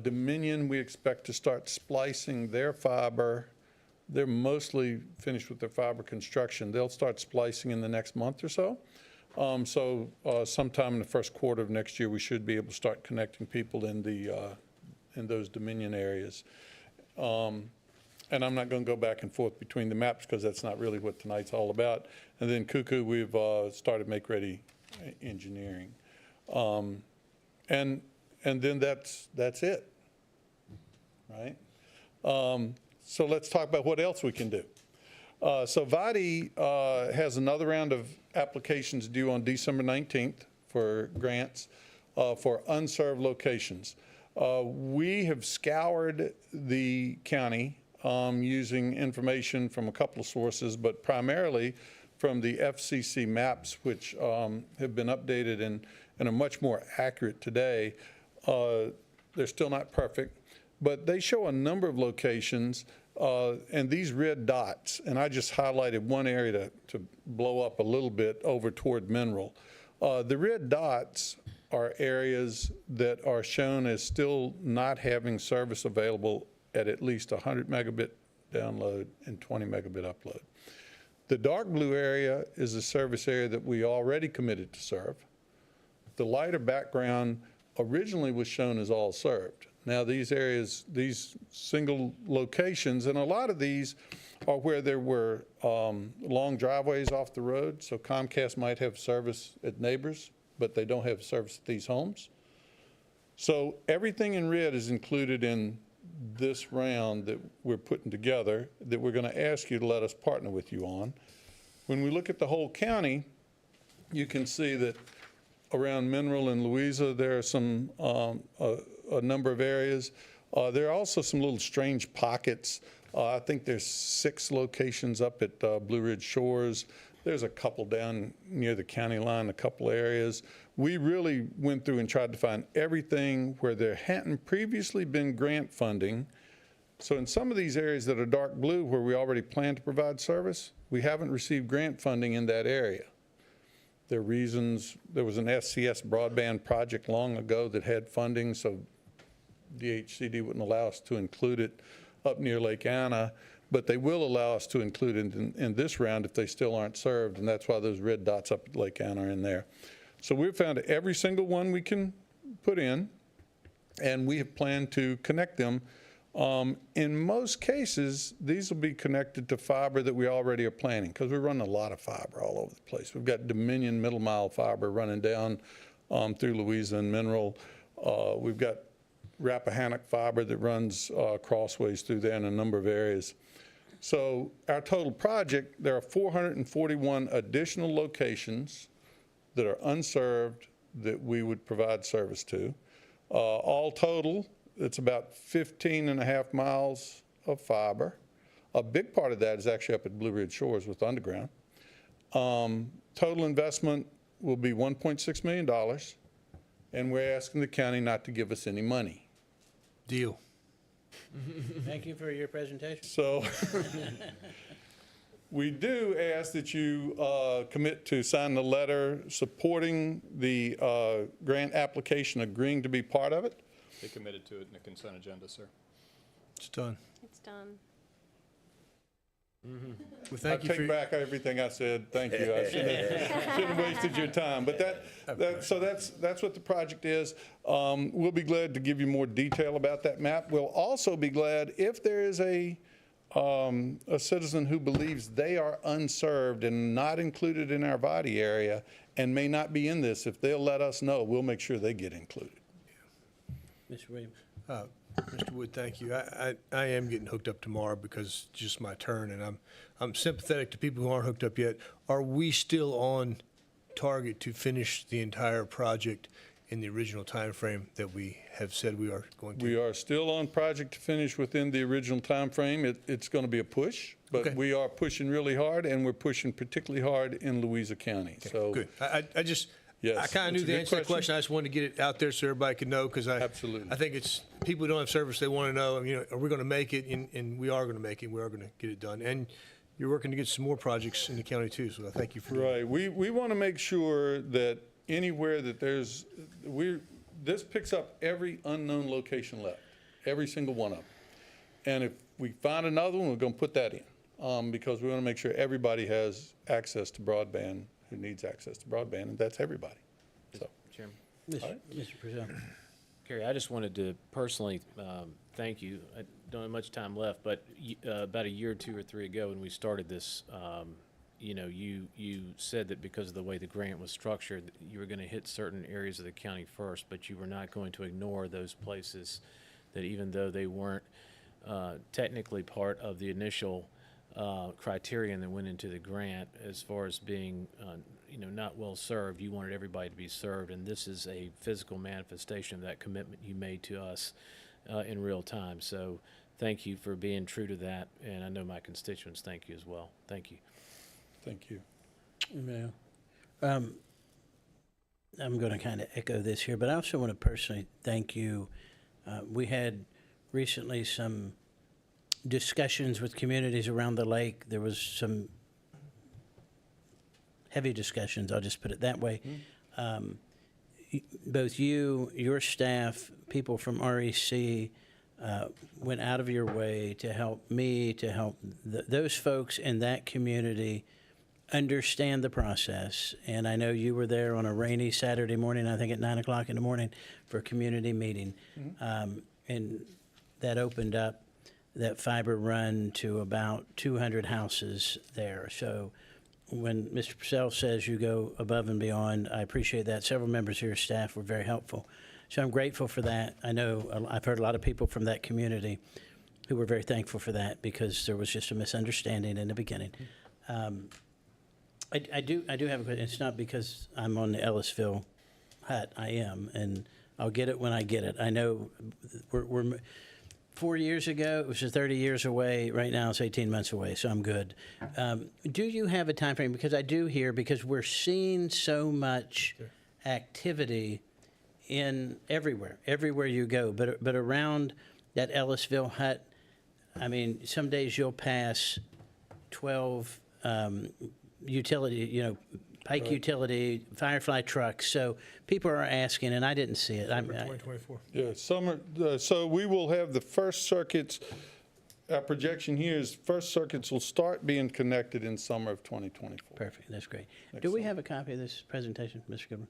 Dominion, we expect to start splicing their fiber. They're mostly finished with their fiber construction. They'll start splicing in the next month or so. Sometime in the first quarter of next year, we should be able to start connecting people in those Dominion areas. And I'm not going to go back and forth between the maps because that's not really what tonight's all about. And then Cuckoo, we've started make-ready engineering. And then that's it, right? So let's talk about what else we can do. So VADI has another round of applications due on December 19th for grants for unserved locations. We have scoured the county using information from a couple of sources, but primarily from the FCC maps, which have been updated and are much more accurate today. They're still not perfect, but they show a number of locations. And these red dots, and I just highlighted one area to blow up a little bit over toward Mineral. The red dots are areas that are shown as still not having service available at least 100 megabit download and 20 megabit upload. The dark blue area is a service area that we already committed to serve. The lighter background originally was shown as all served. Now these areas, these single locations, and a lot of these are where there were long driveways off the road, so Comcast might have service at neighbors, but they don't have service at these homes. So everything in red is included in this round that we're putting together that we're going to ask you to let us partner with you on. When we look at the whole county, you can see that around Mineral and Louisa, there are some a number of areas. There are also some little strange pockets. I think there's 6 locations up at Blue Ridge Shores. There's a couple down near the county line, a couple areas. We really went through and tried to find everything where there hadn't previously been grant funding. So in some of these areas that are dark blue where we already plan to provide service, we haven't received grant funding in that area. There are reasons. There was an SCS broadband project long ago that had funding, so DHCD wouldn't allow us to include it up near Lake Anna, but they will allow us to include it in this round if they still aren't served, and that's why those red dots up at Lake Anna are in there. So we've found every single one we can put in, and we have planned to connect them. In most cases, these will be connected to fiber that we already are planning, because we run a lot of fiber all over the place. We've got Dominion middle mile fiber running down through Louisa and Mineral. We've got Rappahannock fiber that runs crossways through there in a number of areas. So our total project, there are 441 additional locations that are unserved that we would provide service to. All total, it's about 15.5 miles of fiber. A big part of that is actually up at Blue Ridge Shores with underground. Total investment will be $1.6 million, and we're asking the county not to give us any money. Deal. Thank you for your presentation. So we do ask that you commit to sign the letter supporting the grant application, agreeing to be part of it. They committed to it in the consent agenda, sir. It's done. It's done. Well, I thank you for take back everything I said. Thank you. I shouldn't have wasted your time. But so that's what the project is. We'll be glad to give you more detail about that map. We'll also be glad if there is a citizen who believes they are unserved and not included in our body area and may not be in this, if they'll let us know, we'll make sure they get included. Mr. Williams? Mr. Wood, thank you. I am getting hooked up tomorrow because it's just my turn, and I'm sympathetic to people who aren't hooked up yet. Are we still on target to finish the entire project in the original time frame that we have said we are going to? We are still on project to finish within the original time frame. It's going to be a push, but Okay. we are pushing really hard, and we're pushing particularly hard in Louisa County. So Good. I just, Yes, I kind of it's knew a the good answer to the question. I just wanted to get it out there so everybody could know, because Absolutely. I think it's, people who don't have service, they want to know, are we going to make it? And we are going to make it. We are going to get it done. And you're working to get some more projects in the county too, so I thank you for doing that. Right. We want to make sure that anywhere that this picks up every unknown location left, every single one of them. And if we find another one, we're going to put that in, because we want to make sure everybody has access to broadband, who needs access to broadband, and that's everybody. So, Chairman. Mr. Purcell? Kerry, I just wanted to personally thank you. I don't have much time left, but about a year, 2 or 3 ago, when we started this, you said that because of the way the grant was structured, that you were going to hit certain areas of the county first, but you were not going to ignore those places that, even though they weren't technically part of the initial criterion that went into the grant, as far as being not well served, you wanted everybody to be served, and this is a physical manifestation of that commitment you made to us in real time. So thank you for being true to that, and I know my constituents thank you as well. Thank you. thank you. Well, I'm going to kind of echo this here, but I also want to personally thank you. We had recently some discussions with communities around the lake. There was some heavy discussions, I'll just put it that way. Both you, your staff, people from REC went out of your way to help me, to help those folks in that community understand the process. And I know you were there on a rainy Saturday morning, I think at 9 o'clock in the morning, for a community meeting. And that opened up that fiber run to about 200 houses there. So when Mr. Purcell says you go above and beyond, I appreciate that. Several members of your staff were very helpful. So I'm grateful for that. I know I've heard a lot of people from that community who were very thankful for that, because there was just a misunderstanding in the beginning. I do have a question. It's not because I'm on the Ellisville hut. I am, and I'll get it when I get it. I know we're 4 years ago, it was 30 years away. Right now, it's 18 months away, so I'm good. Do you have a time frame? Because I do hear, because we're seeing so much activity in everywhere you go, but around that Ellisville hut, I mean, some days you'll pass 12 utility, Pike Utility, Firefly trucks. So people are asking, and I didn't see it. 2024. Yeah, summer, so we will have the first circuits, our projection here is first circuits will start being connected in summer of 2024. Perfect, that's great. Do we have a copy of this presentation, Mr. Goodman?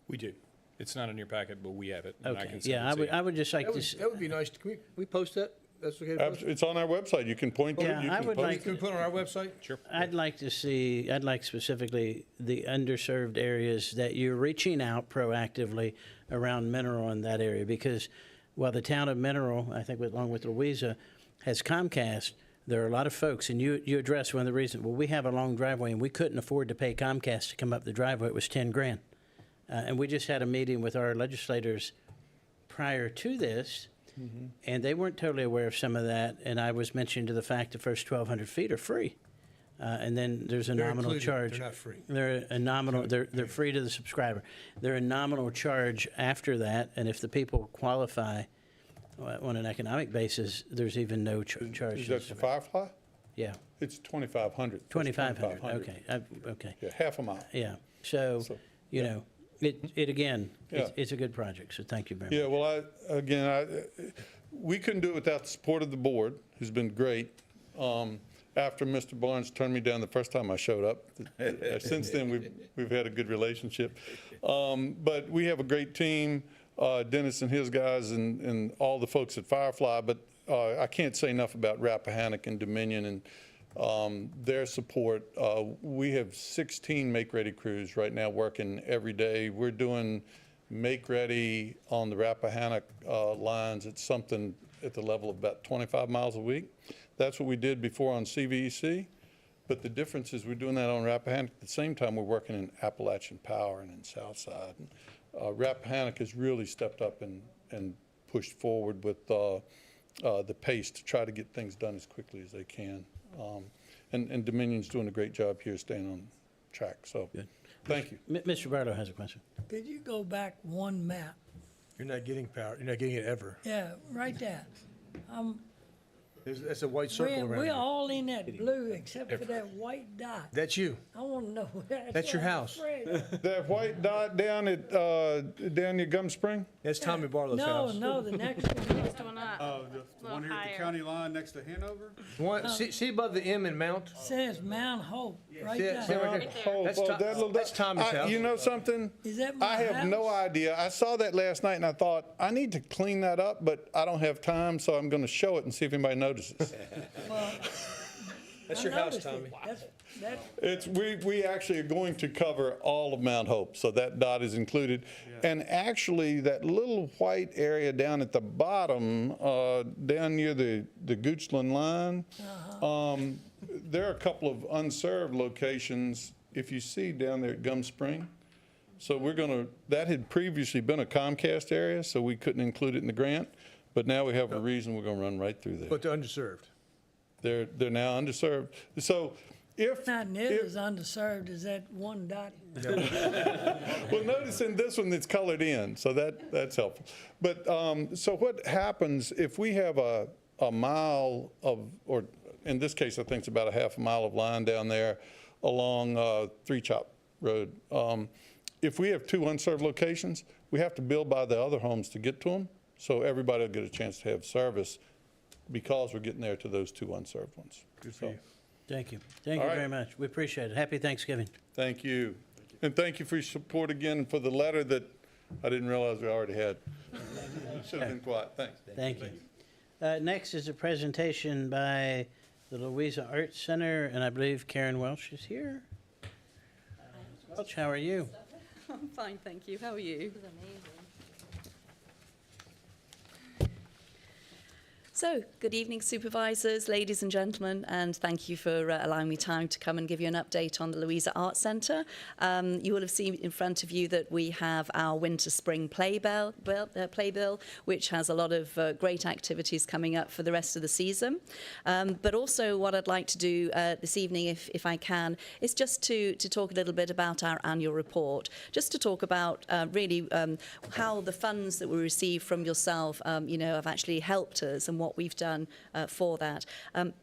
We do. It's not in your packet, but we have it. and I Okay, can send yeah, it to you. I would just like to. That would be nice. Can we post that? That's okay to post? It's on our website. You can point to Yeah, it. You I can would post like Can we put it on our website? Sure. I'd like specifically the underserved areas that you're reaching out proactively around Mineral in that area, because while the town of Mineral, I think along with Louisa, has Comcast, there are a lot of folks, and you addressed one of the reasons, well, we have a long driveway and we couldn't afford to pay Comcast to come up the driveway. It was 10 grand. And we just had a meeting with our legislators prior to this, and they weren't totally aware of some of that. And I was mentioning to the fact the first 1,200 feet are free. And then there's a They're nominal included. charge. They're not free. They're a nominal, they're free to the subscriber. They're a nominal charge after that, and if the people qualify on an economic basis, there's even no charge. Is that the Firefly? Yeah, It's 2,500. 2,500, okay, okay, Yeah, half a mile. yeah. So, it again, Yeah. it's a good project, so thank you very much. Yeah, well, we couldn't do it without the support of the board, who's been great. after Mr. Barnes turned me down the first time I showed up. Since then, we've had a good relationship. But we have a great team, Dennis and his guys and all the folks at Firefly. But I can't say enough about Rappahannock and Dominion and their support. We have 16 make-ready crews right now working every day. We're doing make-ready on the Rappahannock lines. It's something at the level of about 25 miles a week. That's what we did before on CVEC. But the difference is we're doing that on Rappahannock at the same time we're working in Appalachian Power and in Southside. Rappahannock has really stepped up and pushed forward with the pace to try to get things done as quickly as they can. And Dominion's doing a great job here staying on track. So thank you. Mr. Barlow has a question. Could you go back one map? You're not getting power. You're not getting it ever. Yeah, right there. That's a white circle around We're you. all in that blue except for that white dot. That's you. I want to know. That's your what I'm house. afraid of. That white dot down at down near Gum Spring? That's Tommy Barlow's No, house. no, the next one. Next one up. The one here at the county line next to Hanover? See above the M in Mount? Says Mount Hope, right See there. right there? That's Tommy's house. You know something? Is that my I have no house? idea. I saw that last night and I thought, I need to clean that up, but I don't have time, so I'm going to show it and see if anybody notices. Well, That's I your house, noticed it. Tommy. We actually are going to cover all of Mount Hope, so that dot is included. And actually, that little white area down at the bottom, down near the Goochland line, there are a couple of unserved locations, if you see down there at Gum Spring. So that had previously been a Comcast area, so we couldn't include it in the grant. But now we have a reason we're going to run right through there. But they're underserved. They're now underserved. So if Not near as underserved as that one dot. well, notice in this one it's colored in, so that's helpful. But so what happens if we have a mile of, or in this case I think it's about a half a mile of line down there along Three Chop Road. If we have two unserved locations, we have to build by the other homes to get to them, so everybody will get a chance to have service because we're getting there to those two unserved ones. Good for you. Thank you. Thank you very much. We appreciate it. Happy Thanksgiving. Thank you. And thank you for your support again and for the letter that I didn't realize we already had. Should have been quiet. Thanks. Thank you. Next is a presentation by the Louisa Arts Center, and I believe Karen Welch is here. Welch, how are you? I'm fine, thank you. How are you? So, good evening, supervisors, ladies and gentlemen, and thank you for allowing me time to come and give you an update on the Louisa Arts Centre. You will have seen in front of you that we have our winter-spring playbill, which has a lot of great activities coming up for the rest of the season. But also what I'd like to do this evening, if I can, is just to talk a little bit about our annual report, just to talk about really how the funds that we receive from yourself, have actually helped us and what we've done for that.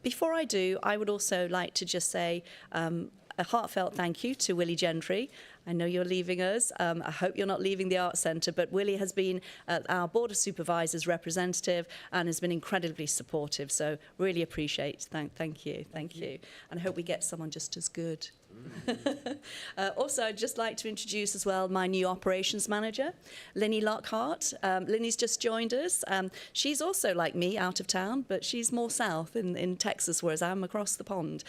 Before I do, I would also like to just say a heartfelt thank you to Willie Gentry. I know you're leaving us. I hope you're not leaving the Arts Centre, but Willie has been our Board of Supervisors representative and has been incredibly supportive. So really appreciate. Thank you. And I hope we get someone just as good. Also, I'd just like to introduce as well my new operations manager, Linny Lockhart. Linny's just joined us. She's also like me, out of town, but she's more south in Texas, whereas I'm across the pond.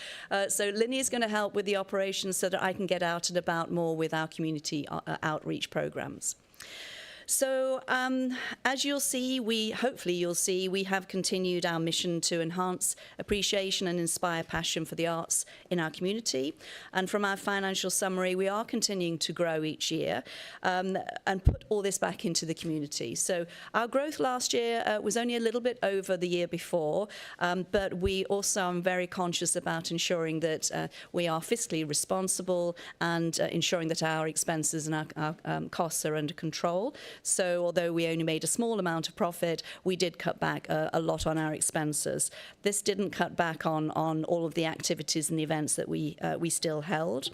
So Linny is going to help with the operations so that I can get out and about more with our community outreach programs. So as you'll see, hopefully you'll see, we have continued our mission to enhance appreciation and inspire passion for the arts in our community. And from our financial summary, we are continuing to grow each year and put all this back into the community. So our growth last year was only a little bit over the year before, but we also are very conscious about ensuring that we are fiscally responsible and ensuring that our expenses and our costs are under control. So although we only made a small amount of profit, we did cut back a lot on our expenses. This didn't cut back on all of the activities and the events that we still held.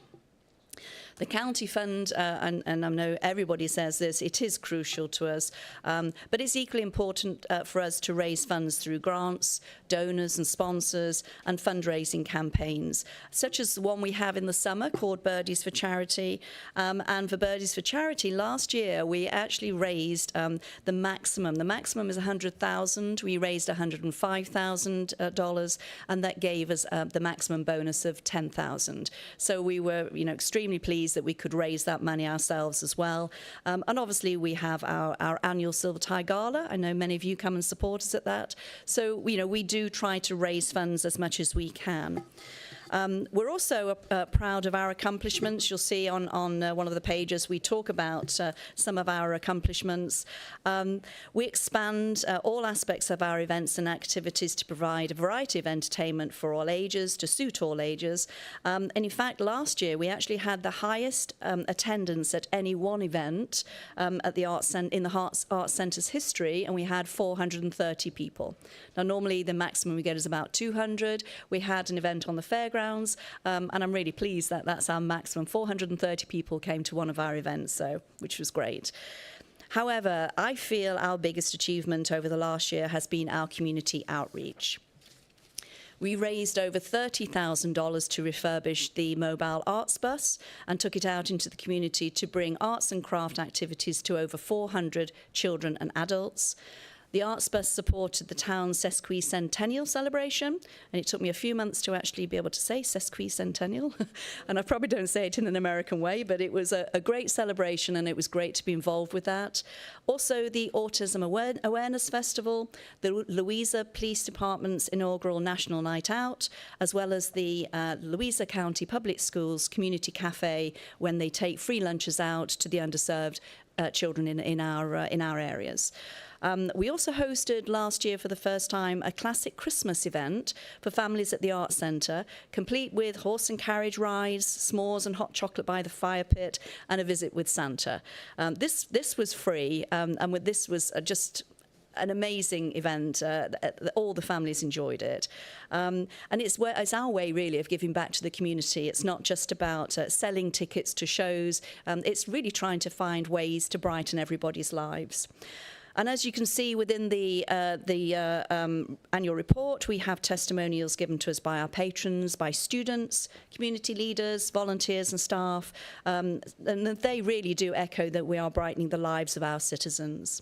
The county fund, and I know everybody says this, it is crucial to us, but it's equally important for us to raise funds through grants, donors and sponsors, and fundraising campaigns, such as the one we have in the summer called Birdies for Charity. And for Birdies for Charity, last year we actually raised the maximum. The maximum is $100,000. We raised $105,000, and that gave us the maximum bonus of $10,000. So we were, extremely pleased that we could raise that money ourselves as well. And obviously we have our annual Silver Tie Gala. I know many of you come and support us at that. So, we do try to raise funds as much as we can. We're also proud of our accomplishments. You'll see on one of the pages we talk about some of our accomplishments. We expand all aspects of our events and activities to provide a variety of entertainment for all ages, to suit all ages. And in fact, last year we actually had the highest attendance at any one event at the in the Arts Centre's history, and we had 430 people. Now, normally the maximum we get is about 200. We had an event on the fairgrounds. And I'm really pleased that that's our maximum. 430 people came to one of our events, which was great. However, I feel our biggest achievement over the last year has been our community outreach. We raised over $30,000 to refurbish the mobile arts bus and took it out into the community to bring arts and craft activities to over 400 children and adults. The Arts Bus supported the town's sesquicentennial celebration, and it took me a few months to actually be able to say sesquicentennial, and I probably don't say it in an American way, but it was a great celebration, and it was great to be involved with that. Also, the Autism Awareness Festival, the Louisa Police Department's inaugural National Night Out, as well as the Louisa County Public Schools Community Cafe, when they take free lunches out to the underserved children in our areas. We also hosted last year for the first time a classic Christmas event for families at the Arts Centre, complete with horse and carriage rides, s'mores and hot chocolate by the fire pit, and a visit with Santa. This was free, and this was just an amazing event. All the families enjoyed it. And it's our way, really, of giving back to the community. It's not just about selling tickets to shows. It's really trying to find ways to brighten everybody's lives. And as you can see within the annual report, we have testimonials given to us by our patrons, by students, community leaders, volunteers and staff, and they really do echo that we are brightening the lives of our citizens.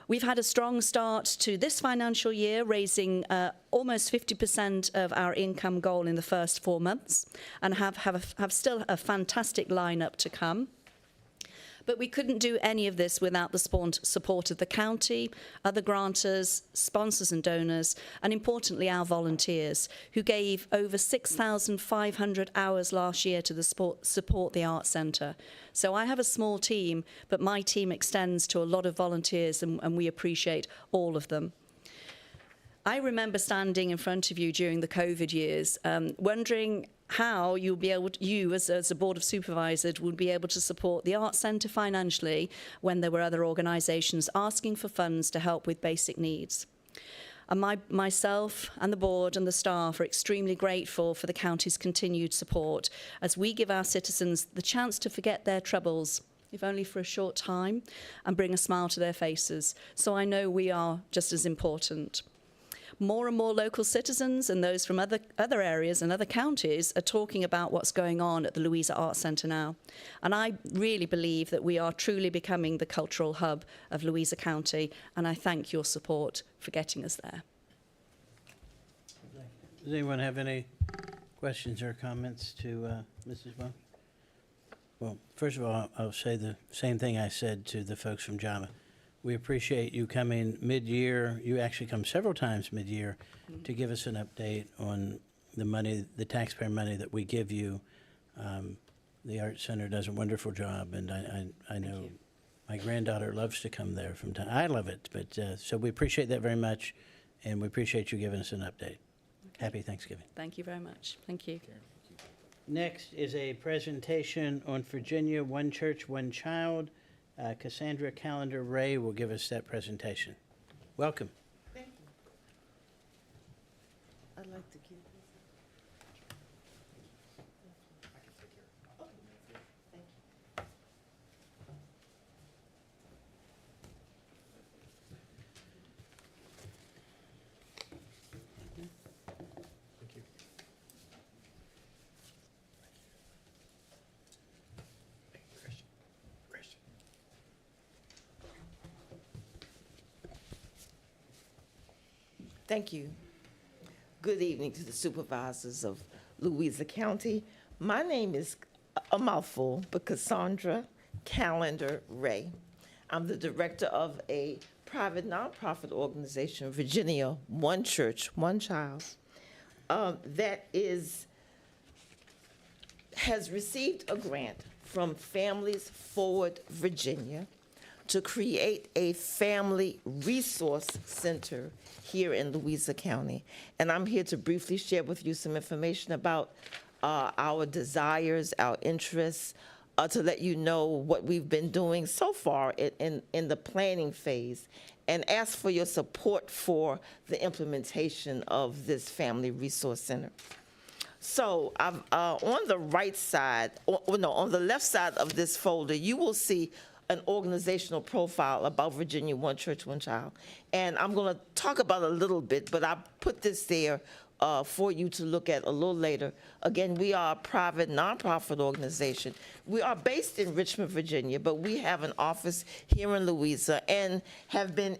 We've had a strong start to this financial year, raising almost 50% of our income goal in the first 4 months, and have still a fantastic lineup to come. But we couldn't do any of this without the support of the county, other grantors, sponsors and donors, and importantly our volunteers, who gave over 6,500 hours last year to support the Arts Centre. So I have a small team, but my team extends to a lot of volunteers, and we appreciate all of them. I remember standing in front of you during the COVID years, wondering how you as a Board of Supervisors would be able to support the Arts Centre financially when there were other organisations asking for funds to help with basic needs. And myself and the board and the staff are extremely grateful for the county's continued support as we give our citizens the chance to forget their troubles, if only for a short time, and bring a smile to their faces. So I know we are just as important. More and more local citizens and those from other areas and other counties are talking about what's going on at the Louisa Arts Centre now. And I really believe that we are truly becoming the cultural hub of Louisa County, and I thank your support for getting us there. Does anyone have any questions or comments to Mrs. Bowe? Well, first of all, I'll say the same thing I said to the folks from JAMA. We appreciate you coming mid-year. You actually come several times mid-year to give us an update on the money, the taxpayer money that we give you. The Art Center does a wonderful job, and I know my granddaughter loves to come there from time. I love it, but so we appreciate that very much, and we appreciate you giving us an update. Okay. Happy Thanksgiving. Thank you very much. Thank you. Next is a presentation on Virginia One Church, One Child. Cassandra Callender Ray will give us that presentation. Welcome. Thank you. I'd like to give Thank you. Good evening to the supervisors of Louisa County. My name is a mouthful, but Cassandra Calendar Ray. I'm the director of a private nonprofit organization, Virginia One Church, One Child, that has received a grant from Families Forward Virginia to create a family resource center here in Louisa County. And I'm here to briefly share with you some information about our desires, our interests, to let you know what we've been doing so far in the planning phase, and ask for your support for the implementation of this family resource center. So on the right side, on the left side of this folder, you will see an organizational profile about Virginia One Church, One Child. And I'm going to talk about a little bit, but I put this there for you to look at a little later. Again, we are a private nonprofit organization. We are based in Richmond, Virginia, but we have an office here in Louisa and have been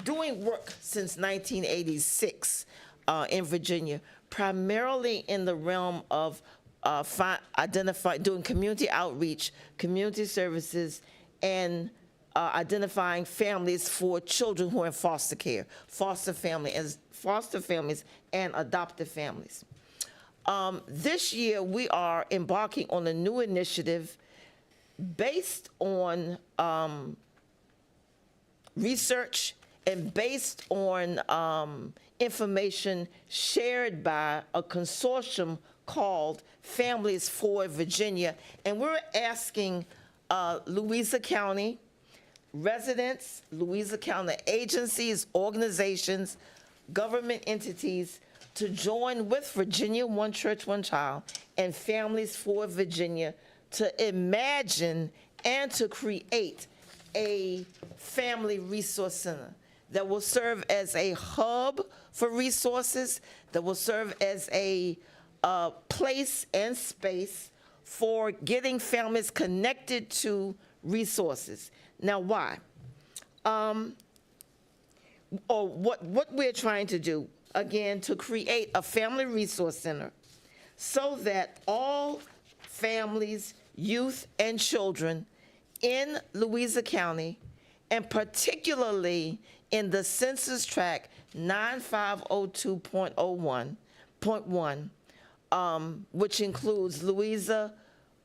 doing work since 1986 in Virginia, primarily in the realm of doing community outreach, community services, and identifying families for children who are in foster care, foster families and adoptive families. This year, we are embarking on a new initiative based on research and based on information shared by a consortium called Families Forward Virginia. And we're asking Louisa County residents, Louisa County agencies, organizations, government entities to join with Virginia One Church, One Child and Families Forward Virginia to imagine and to create a family resource center that will serve as a hub for resources, that will serve as a place and space for getting families connected to resources. Now, why? Or what we're trying to do, again, to create a family resource center so that all families, youth, and children in Louisa County, and particularly in the census tract 9502.01.1, which includes Louisa,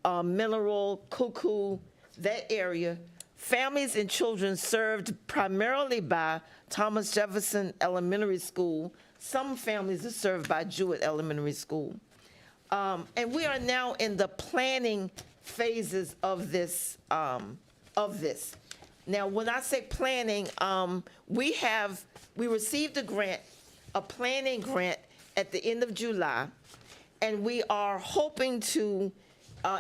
Mineral, Cuckoo, that area, families and children served primarily by Thomas Jefferson Elementary School. Some families are served by Jewett Elementary School. And we are now in the planning phases of this. Now, when I say planning, we received a planning grant at the end of July, and we are hoping to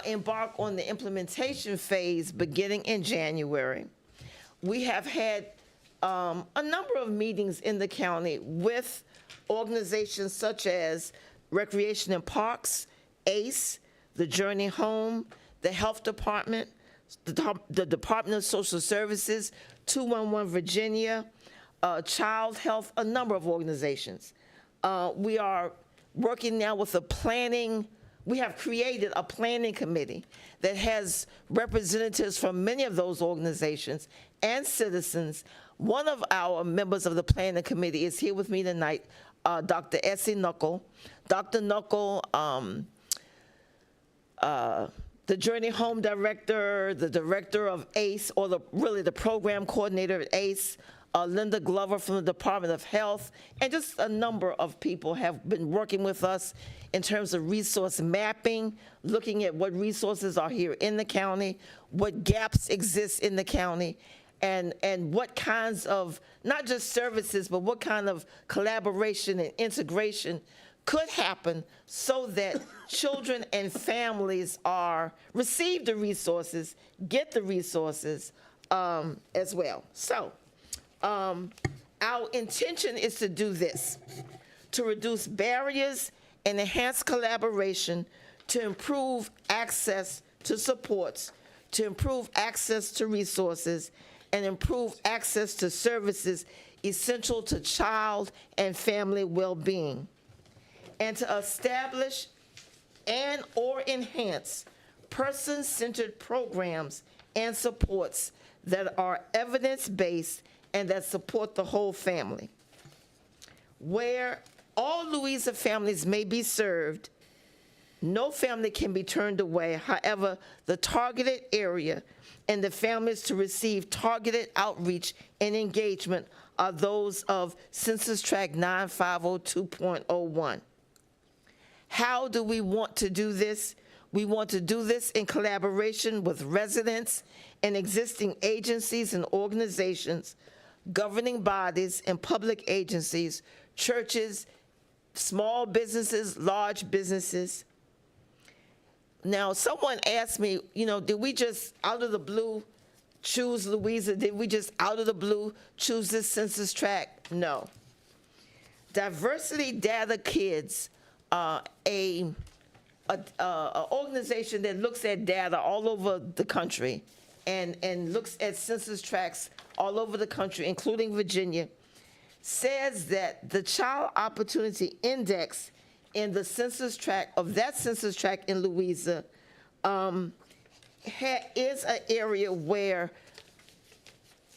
embark on the implementation phase beginning in January. We have had a number of meetings in the county with organizations such as Recreation and Parks, ACE, the Journey Home, the Health Department, the Department of Social Services, 211 Virginia, Child Health, a number of organizations. We are working now with we have created a planning committee that has representatives from many of those organizations and citizens. One of our members of the planning committee is here with me tonight, Dr. Essie Knuckle. Dr. Knuckle, the Journey Home Director, the Director of ACE, or really the Program Coordinator at ACE, Linda Glover from the Department of Health, and just a number of people have been working with us in terms of resource mapping, looking at what resources are here in the county, what gaps exist in the county, and what kinds of, not just services, but what kind of collaboration and integration could happen so that children and families receive the resources, get the resources as well. So our intention is to do this, to reduce barriers and enhance collaboration, to improve access to supports, to improve access to resources, and improve access to services essential to child and family well-being, and to establish and or enhance person-centered programs and supports that are evidence-based and that support the whole family. Where all Louisa families may be served, no family can be turned away. However, the targeted area and the families to receive targeted outreach and engagement are those of Census Tract 9502.01. How do we want to do this? We want to do this in collaboration with residents and existing agencies and organizations, governing bodies and public agencies, churches, small businesses, large businesses. Now, someone asked me, did we just out of the blue choose Louisa? Did we just out of the blue choose this census tract? No. Diversity Data Kids, an organization that looks at data all over the country and looks at census tracts all over the country, including Virginia, says that the Child Opportunity Index in the census tract, of that census tract in Louisa, is an area where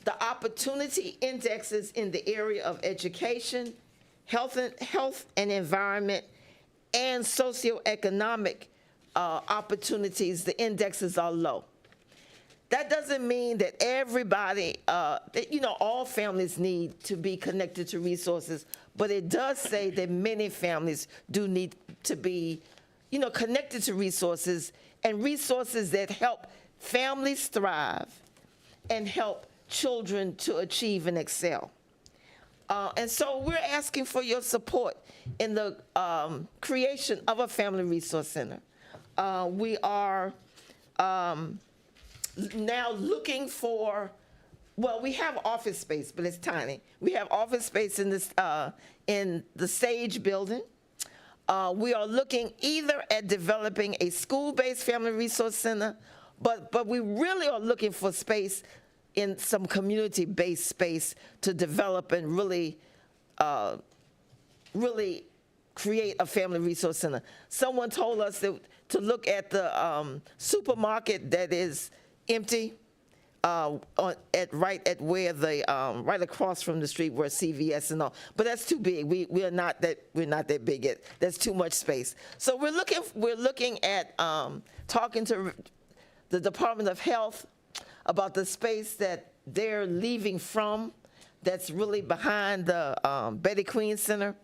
the opportunity indexes in the area of education, health and environment, and socioeconomic opportunities, the indexes are low. That doesn't mean that everybody, all families need to be connected to resources, but it does say that many families do need to be, connected to resources, and resources that help families thrive and help children to achieve and excel. And so we're asking for your support in the creation of a family resource center. We are now looking for, we have office space, but it's tiny. We have office space in the Sage building. We are looking either at developing a school-based family resource center, but we really are looking for space in some community-based space to develop and really create a family resource center. Someone told us that to look at the supermarket that is empty right across from the street where CVS and all, but that's too big. We're not that big yet. That's too much space. So we're looking at talking to the Department of Health about the space that they're leaving from, that's really behind the Betty Queen Center.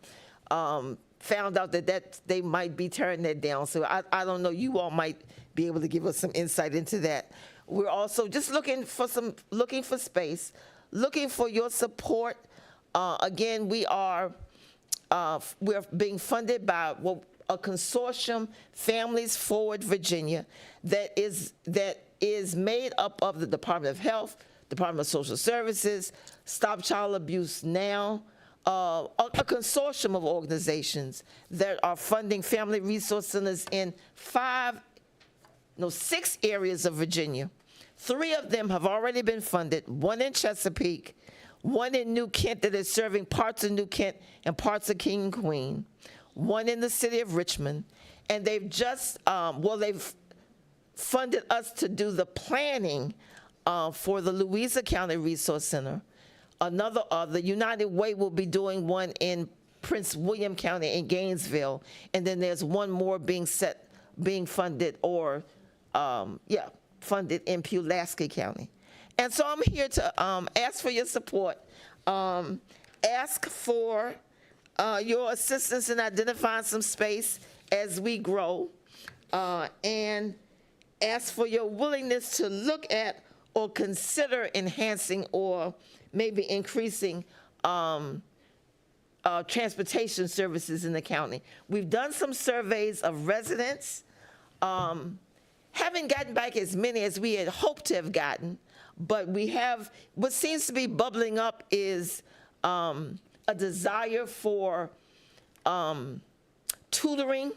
Found out that they might be tearing that down. So I don't know, you all might be able to give us some insight into that. We're also just looking for space, looking for your support. Again, we're being funded by a consortium, Families Forward Virginia, that is made up of the Department of Health, Department of Social Services, Stop Child Abuse Now, a consortium of organizations that are funding family resource centers in 6 areas of Virginia. 3 of them have already been funded, 1 in Chesapeake, 1 in New Kent that is serving parts of New Kent and parts of King and Queen, 1 in the city of Richmond, and they've just, they've funded us to do the planning for the Louisa County Resource Center. The United Way will be doing one in Prince William County in Gainesville, and then there's 1 more being funded funded in Pulaski County. And so I'm here to ask for your support, ask for your assistance in identifying some space as we grow, and ask for your willingness to look at or consider enhancing or maybe increasing transportation services in the county. We've done some surveys of residents, haven't gotten back as many as we had hoped to have gotten, but we have, what seems to be bubbling up is a desire for tutoring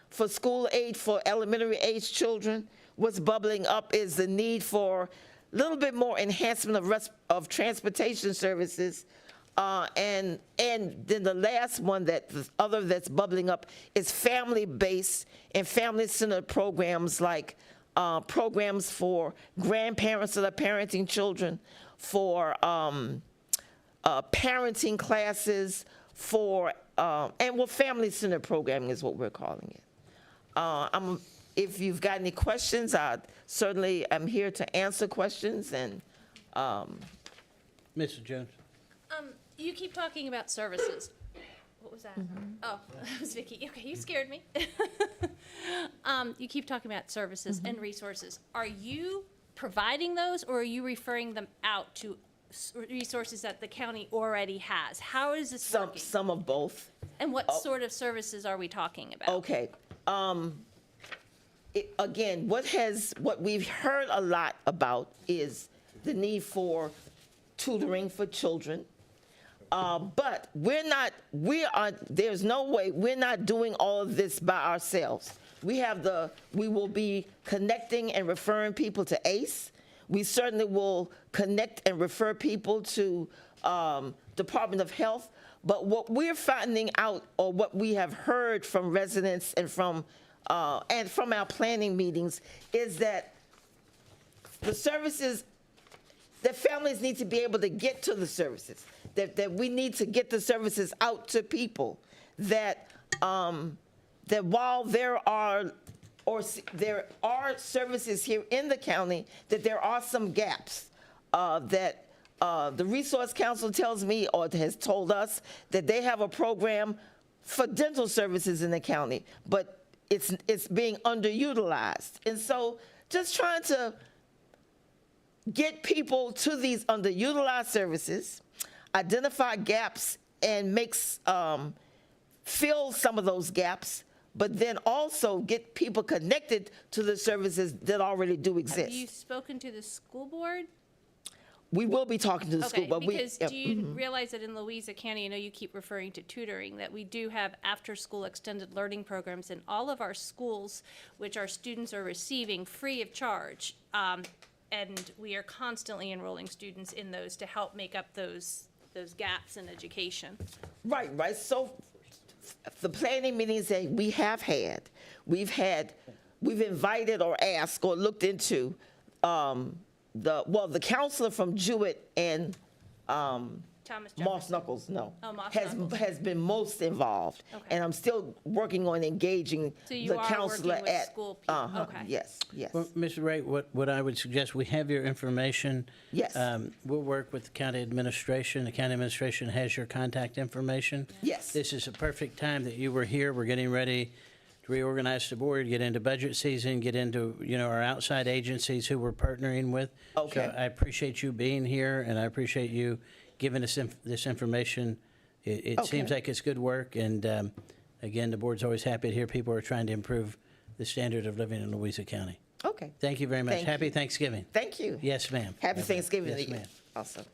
for school age, for elementary age children. What's bubbling up is the need for a little bit more enhancement of transportation services And then the last one that's bubbling up is family-based and family-centered programs like programs for grandparents that are parenting children, for parenting classes, for family-centered programming is what we're calling it. If you've got any questions, I certainly am here to answer questions. And Mrs. Jones. You keep talking about services. What was that? Oh, that was Vicky. Okay, you scared me. You keep talking about services and resources. Are you providing those, or are you referring them out to resources that the county already has? How is this working? Some of both. And what sort of services are we talking about? Okay. Again, what we've heard a lot about is the need for tutoring for children. But there's no way, we're not doing all of this by ourselves. We will be connecting and referring people to ACE. We certainly will connect and refer people to Department of Health. But what we're finding out, or what we have heard from residents and from our planning meetings, is that the services, that families need to be able to get to the services, that we need to get the services out to people, that while there are services here in the county, that there are some gaps, that the Resource Council tells me, or has told us, that they have a program for dental services in the county, but it's being underutilized. And so just trying to get people to these underutilized services, identify gaps, and fill some of those gaps, but then also get people connected to the services that already do exist. Have you spoken to the school board? We will be talking to the school, but because do you realize that in Louisa County, I know you keep referring to tutoring, that we do have after-school extended learning programs in all of our schools, which our students are receiving free of charge. And we are constantly enrolling students in those to help make up those gaps in education. Right. So the planning meetings that we have had, we've invited or asked or looked into the counselor from Jewett and Moss Knuckles, has been most involved. Okay. And I'm still working on engaging the counselor working with school people. Okay. Yes. Well, Mr. Wright, what I would suggest, we have your information. Yes. We'll work with the county administration. The county administration has your contact information. Yes. This is a perfect time that you were here. We're getting ready to reorganize the board, get into budget season, get into, our outside agencies who we're partnering with. Okay. So I appreciate you being here, and I appreciate you giving us this information. It seems like it's good work, and again, the board's always happy to hear people are trying to improve the standard of living in Louisa County. Okay. Thank you very much. Thank Happy you. Thanksgiving. Thank you. Yes, ma'am. Happy Thanksgiving Yes, to you. ma'am. Awesome.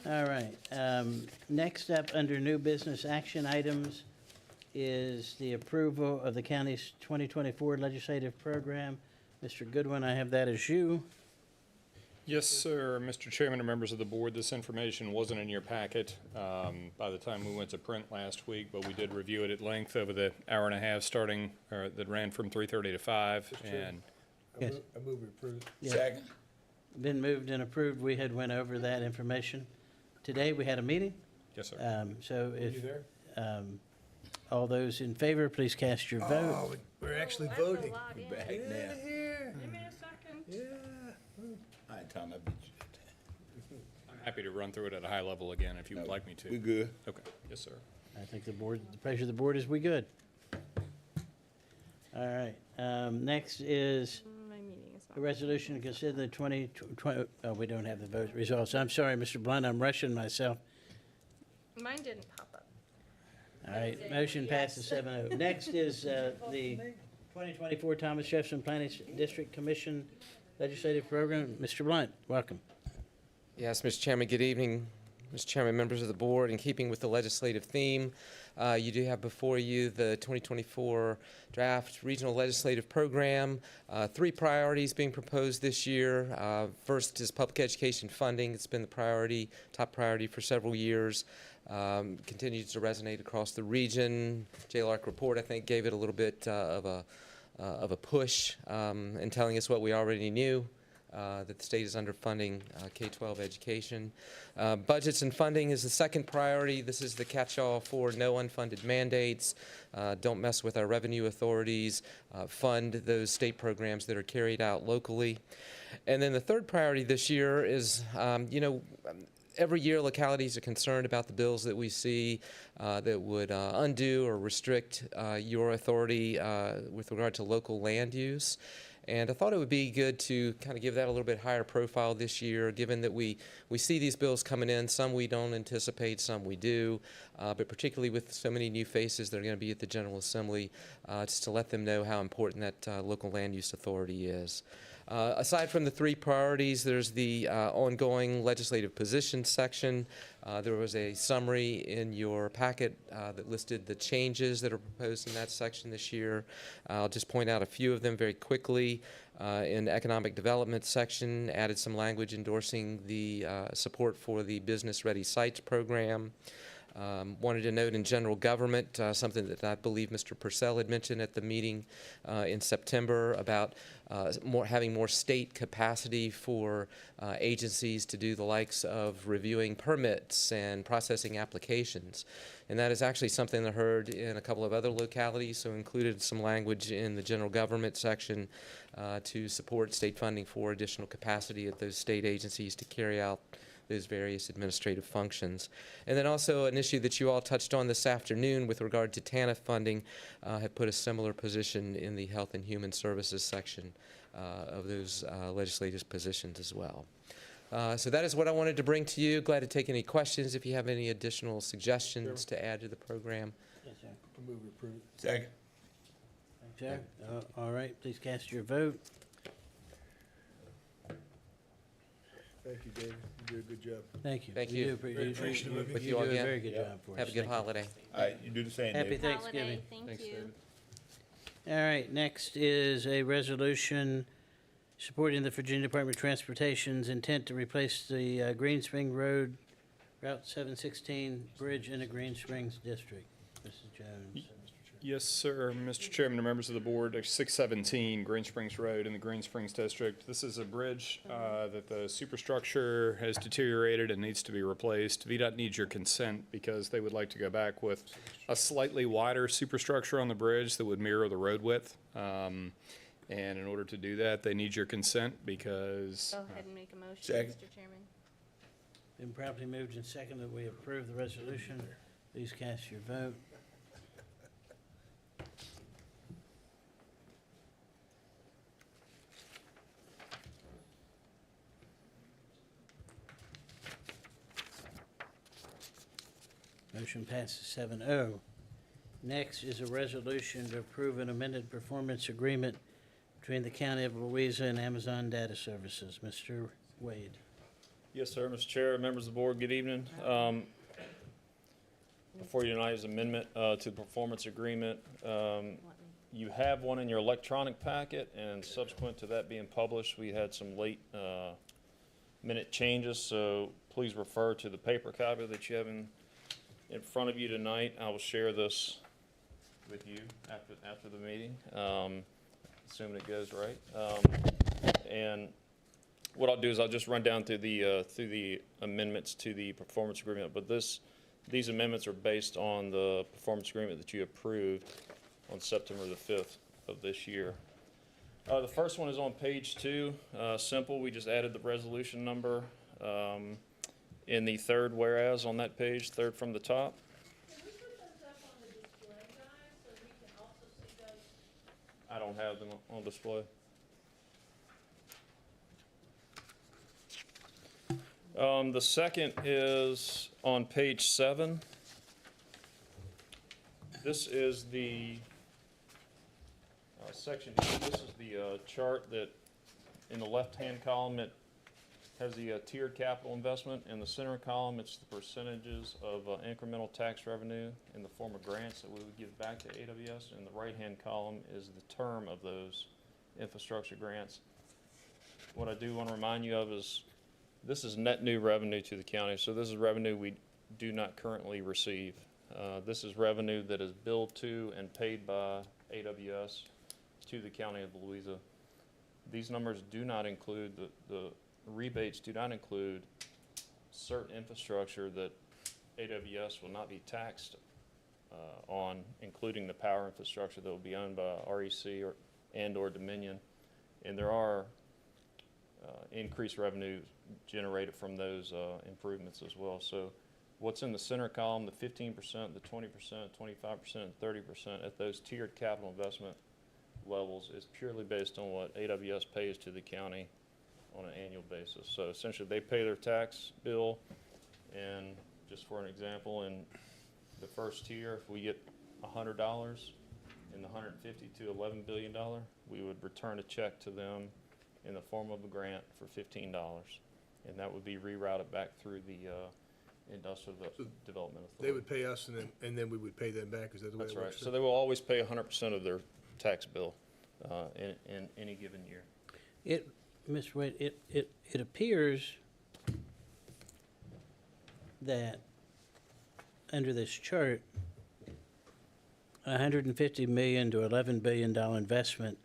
All right. Next up, under new business action items, is the approval of the county's 2024 legislative program. Mr. Goodwin, I have that as you. Yes, sir. Mr. Chairman and members of the board, this information wasn't in your packet by the time we went to print last week, but we did review it at length over the hour and a half that ran from 3:30 to 5. And Yes. I move we approve. Yeah. Second. Been moved and approved. We had went over that information. Today, we had a meeting. yes, sir. So if, You there? all those in favor, please cast your vote. Oh, we're actually voting. Back Get now. out of here. Give me a second. Yeah. All right, Tom, I beat you that time. I'm happy to run through it at a high level again if you would like me to. We good. Okay. Yes, sir. I think the pleasure of the board is we good. All right. Next is My meeting is a resolution to consider the 2020, oh, we don't have the vote results. I'm sorry, Mr. Blunt, I'm rushing myself. Mine didn't pop up. All right, motion passes 7-0. Next is the 2024 Thomas Jefferson Planning District Commission Legislative Program. Mr. Blunt, welcome. Yes, Mr. Chairman, good evening, Mr. Chairman, members of the board, in keeping with the legislative theme, you do have before you the 2024 draft regional legislative program. 3 priorities being proposed this year. First is public education funding. It's been the top priority for several years. Continues to resonate across the region. JLARC report, I think, gave it a little bit of a push in telling us what we already knew. That the state is underfunding K-12 education. Budgets and funding is the second priority. This is the catch-all for no unfunded mandates. Don't mess with our revenue authorities. Fund those state programs that are carried out locally. And then the third priority this year is, every year localities are concerned about the bills that we see that would undo or restrict your authority with regard to local land use. And I thought it would be good to kind of give that a little bit higher profile this year, given that we see these bills coming in. Some we don't anticipate, some we do, but particularly with so many new faces that are going to be at the General Assembly, just to let them know how important that local land use authority is. Aside from the 3 priorities, there's the ongoing legislative positions section. There was a summary in your packet that listed the changes that are proposed in that section this year. I'll just point out a few of them very quickly. In the economic development section, added some language endorsing the support for the Business Ready Sites program. Wanted to note in general government, something that I believe Mr. Purcell had mentioned at the meeting in September about having more state capacity for agencies to do the likes of reviewing permits and processing applications. And that is actually something I heard in a couple of other localities, so included some language in the general government section to support state funding for additional capacity at those state agencies to carry out those various administrative functions. And then also an issue that you all touched on this afternoon with regard to TANF funding, have put a similar position in the Health and Human Services section of those legislative positions as well. So that is what I wanted to bring to you. Glad to take any questions if you have any additional suggestions to add to the program. Yes, sir. Move to approve. Second. Sir? All right, please cast your vote. Thank you, David. You do a good job. Thank you. Thank We you. do appreciate With you you all do a again. very good job for us. Have a good Thank you. holiday. All right, you do the same, Happy David. Thanksgiving. Thank you. All right, next is a resolution supporting the Virginia Department of Transportation's intent to replace the Green Spring Road Route 716 bridge in the Green Springs District. Mrs. Jones. Yes, sir. Mr. Chairman and members of the board, 617 Green Springs Road in the Green Springs District. This is a bridge that the superstructure has deteriorated and needs to be replaced. VDOT needs your consent because they would like to go back with a slightly wider superstructure on the bridge that would mirror the road width. And in order to do that, they need your consent because... Go ahead and make a motion, Second. Mr. Chairman. Been properly moved and seconded that we approve the resolution. Please cast your vote. Motion passes 7-0. Next is a resolution to approve an amended performance agreement between the County of Louisa and Amazon Data Services. Mr. Wade. Yes, sir, Mr. Chair, members of the board, good evening. Before you tonight is amendment to the performance agreement. You have one in your electronic packet, and subsequent to that being published, we had some late minute changes, so please refer to the paper copy that you have in front of you tonight. I will share this with you after the meeting, assuming it goes right. And what I'll do is I'll just run down through the amendments to the performance agreement. But these amendments are based on the performance agreement that you approved on September the 5th of this year. The first one is on page 2. Simple. We just added the resolution number in the third whereas on that page, third from the top. I don't have them on display. The second is on page 7. This is the section. This is the chart that in the left-hand column has the tiered capital investment. In the center column, it's the percentages of incremental tax revenue in the form of grants that we would give back to AWS. And the right-hand column is the term of those infrastructure grants. What I do want to remind you of is this is net new revenue to the county. So this is revenue we do not currently receive. This is revenue that is billed to and paid by AWS to the county of Louisa. These numbers do not include, the rebates do not include certain infrastructure that AWS will not be taxed on, including the power infrastructure that will be owned by REC or Dominion. And there are increased revenue generated from those improvements as well. So what's in the center column, the 15%, the 20%, 25%, and 30% at those tiered capital investment levels is purely based on what AWS pays to the county on an annual basis. So essentially they pay their tax bill, and just for an example, in the first tier, if we get $100 in the $150 to $11 billion, we would return a check to them in the form of a grant for $15, and that would be rerouted back through the Industrial Development Authority. They would pay us, and then we would pay them back. Is that the way it works? That's right. So they will always pay 100% of their tax bill in any given year. Mr. Wade, it appears that under this chart, $150 million to $11 billion investment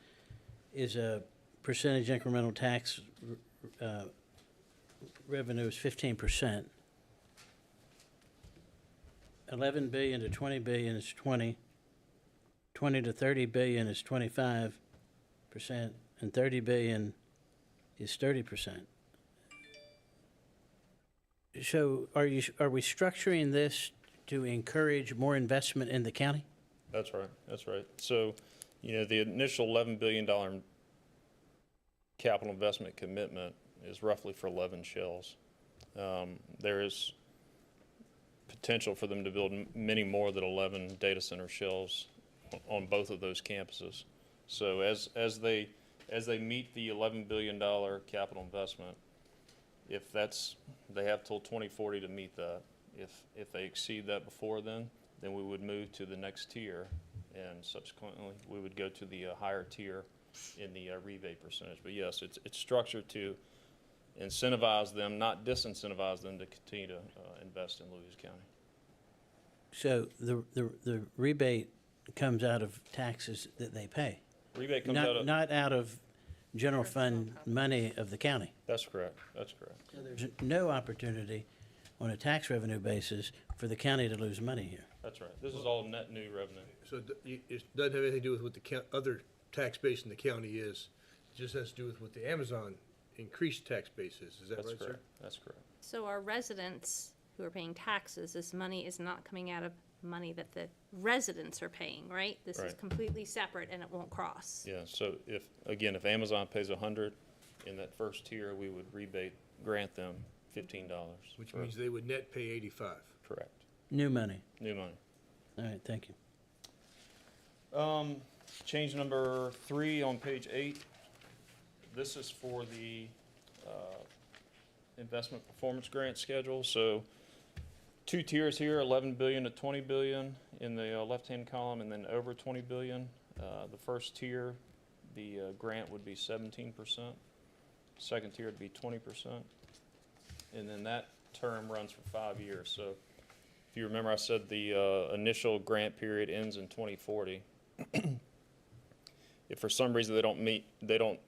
is a percentage incremental tax revenue is 15%. 11 billion to 20 billion is 20. 20 to 30 billion is 25%, and 30 billion is 30%. So are we structuring this to encourage more investment in the county? That's right. That's right. So, you know, the initial $11 billion capital investment commitment is roughly for 11 shells. There is potential for them to build many more than 11 data center shells on both of those campuses. So as they meet the $11 billion capital investment, if they have till 2040 to meet that. If they exceed that before then we would move to the next tier, and subsequently we would go to the higher tier in the rebate percentage. But yes, it's structured to incentivize them, not disincentivize them, to continue to invest in Louisa County. So the rebate comes out of taxes that they pay? Rebate comes out of... Not out of general fund money of the county? That's correct. That's correct. So there's no opportunity on a tax revenue basis for the county to lose money here? That's right. This is all net new revenue. So it doesn't have anything to do with what the other tax base in the county is. It just has to do with what the Amazon increased tax base is. Is that right, sir? That's correct. So our residents who are paying taxes, this money is not coming out of money that the residents are paying, right? This is Right. completely separate and it won't cross. Yeah, so if Amazon pays 100 in that first tier, we would grant them $15. Which means they would net pay 85. Correct. New money? New money. All right, thank you. Change number 3 on page 8. This is for the investment performance grant schedule. So 2 tiers here, 11 billion to 20 billion in the left-hand column, and then over 20 billion. The first tier, the grant would be 17%. Second tier would be 20%. And then that term runs for 5 years. So if you remember, I said the initial grant period ends in 2040. If for some reason they don't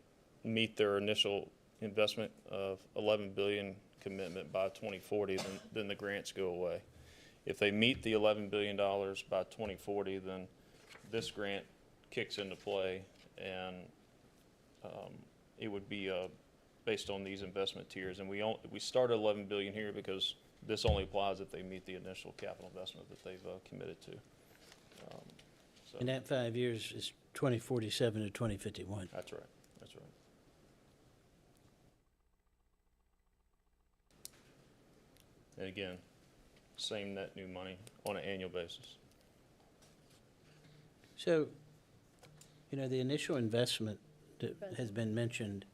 meet their initial investment of 11 billion commitment by 2040, then the grants go away. If they meet the $11 billion by 2040, then this grant kicks into play, and it would be based on these investment tiers. And we started 11 billion here because this only applies if they meet the initial capital investment that they've committed to. And that 5 years is 2047 to 2051. That's right. That's right. And again, same net new money on an annual basis. So, you know, the initial investment that has been mentioned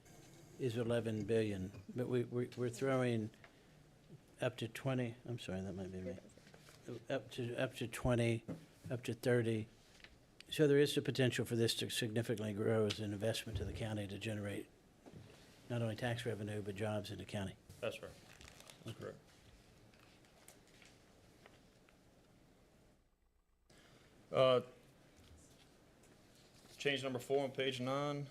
is 11 billion, but we're throwing up to 20, I'm sorry, that might be me. Up to 20, up to 30. So there is the potential for this to significantly grow as an investment to the county to generate not only tax revenue, but jobs in the county. That's right. That's correct. Change number 4 on page 9.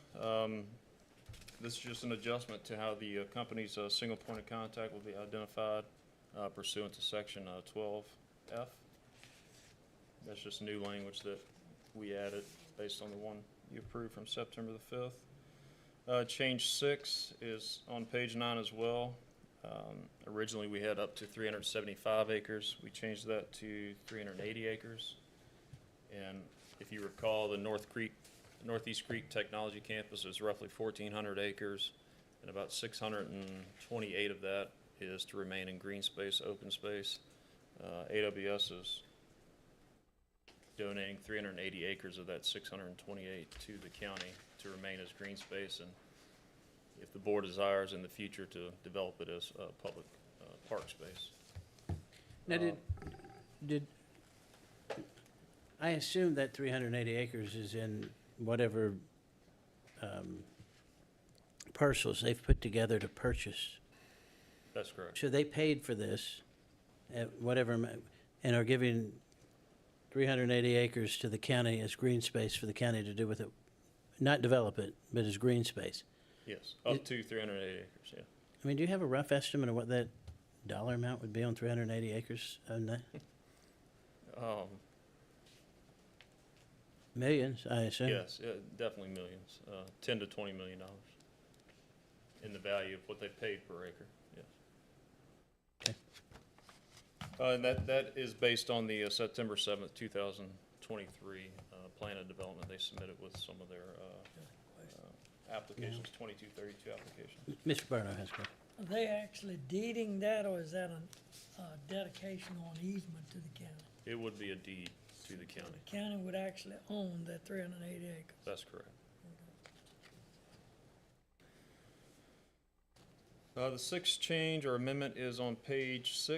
This is just an adjustment to how the company's single point of contact will be identified pursuant to section 12F. That's just new language that we added based on the one you approved from September the 5th. Change 6 is on page 9 as well. Originally, we had up to 375 acres. We changed that to 380 acres. And if you recall, the Northeast Creek Technology Campus is roughly 1,400 acres, and about 628 of that is to remain in green space, open space. AWS is donating 380 acres of that 628 to the county to remain as green space, and if the board desires in the future to develop it as public park space. Now, did I assume that 380 acres is in whatever parcels they've put together to purchase? That's correct. So they paid for this at whatever, and are giving 380 acres to the county as green space for the county to do with it, not develop it, but as green space. Yes, up to 380 acres, yeah. I mean, do you have a rough estimate of what that dollar amount would be on 380 acres on that? Millions, I assume. Yes, definitely millions, 10 to 20 million dollars in the value of what they paid per acre, yes. Okay. And that is based on the September 7th, 2023 plan of development they submitted with some of their applications, 2232 applications. Mr. Barno has a question. Are they actually deeding that, or is that a dedication on easement to the county? It would be a deed to the county. The county would actually own that 380 acres. That's correct. The sixth change or amendment is on page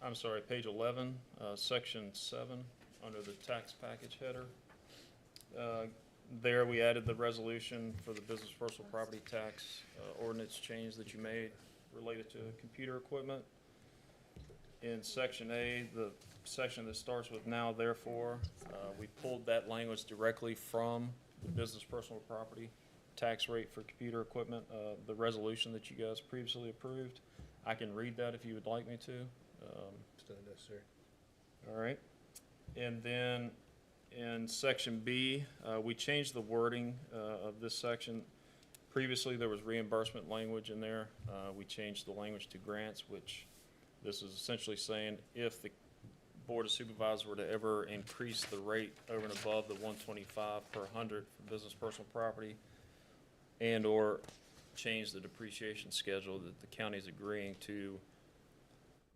11, section 7, under the tax package header. There we added the resolution for the business personal property tax ordinance change that you made related to computer equipment. In section A, the section that starts with now therefore, we pulled that language directly from the business personal property tax rate for computer equipment, the resolution that you guys previously approved. I can read that if you would like me to. It's not necessary. All right. And then in section B, we changed the wording of this section. Previously, there was reimbursement language in there. We changed the language to grants, which this is essentially saying if the Board of Supervisors were to ever increase the rate over and above the 125 per 100 for business personal property, and or change the depreciation schedule, that the county is agreeing to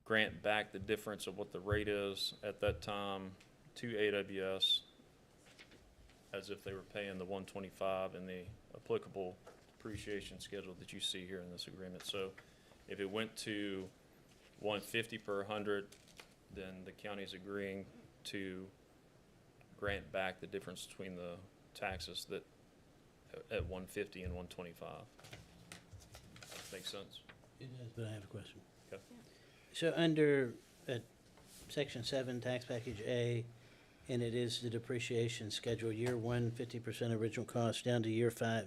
grant back the difference of what the rate is at that time to AWS as if they were paying the 125 in the applicable depreciation schedule that you see here in this agreement. So if it went to 150 per 100, then the county is agreeing to grant back the difference between the taxes that at 150 and 125. Makes sense? It does, but I have a question. Okay. So under section 7, tax package A, and it is the depreciation schedule, year 1, 50% original cost, down to year 5,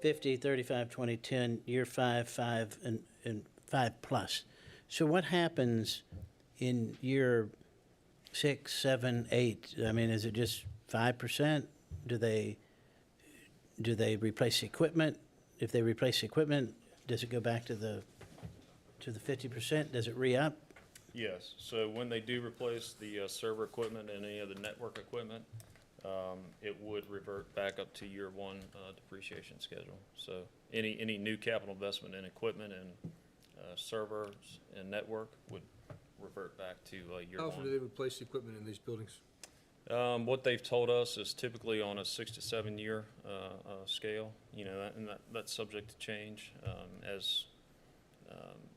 50, 35, 20, 10, year 5, 5, and 5 plus. So what happens in year 6, 7, 8? I mean, is it just 5%? Do they replace the equipment? If they replace the equipment, does it go back to the 50%? Does it re-up? Yes, so when they do replace the server equipment and any of the network equipment, it would revert back up to year 1 depreciation schedule. So any new capital investment in equipment and servers and network would revert back to year 1. How often do they replace the equipment in these buildings? What they've told us is typically on a 6 to 7 year scale, and that's subject to change as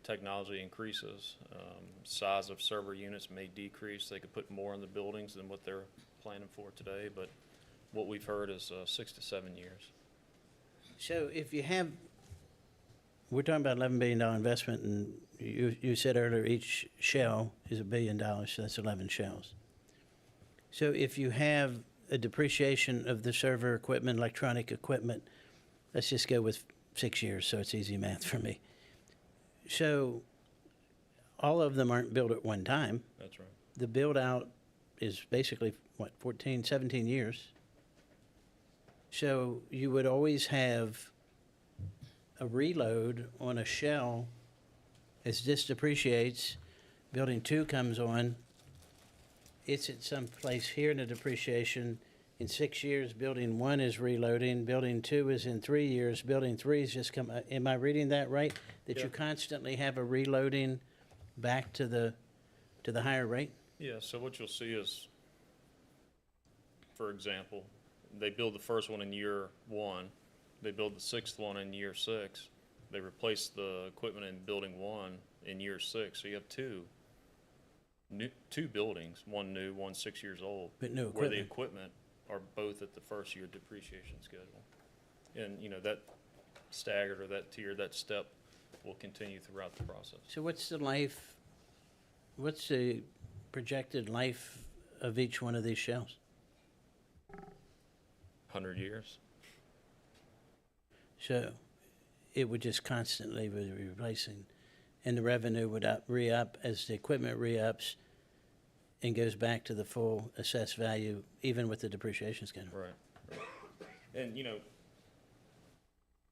technology increases. Size of server units may decrease. They could put more in the buildings than what they're planning for today, but what we've heard is 6 to 7 years. So if you have, we're talking about $11 billion investment, and you said earlier each shell is $1 billion, so that's 11 shells. So if you have a depreciation of the server equipment, electronic equipment, let's just go with 6 years, so it's easy math for me. So all of them aren't built at one time. That's right. The build-out is basically, 14, 17 years. So you would always have a reload on a shell as this depreciates, building 2 comes on, it's at some place here in the depreciation. In 6 years, building 1 is reloading, building 2 is in 3 years, building 3 is just come, am I reading that right? That Yeah. you constantly have a reloading back to the higher rate? Yeah, so what you'll see is, for example, they build the first one in year 1, they build the 6th one in year 6, they replace the equipment in building 1 in year 6, so you have two buildings, one new, one 6 years old. But new where the equipment. equipment are both at the first year depreciation schedule. And, that staggered or that tier, that step will continue throughout the process. So what's the projected life of each one of these shells? 100 years. So it would just constantly be replacing, and the revenue would re-up as the equipment re-ups and goes back to the full assessed value, even with the depreciation schedule. Right. And,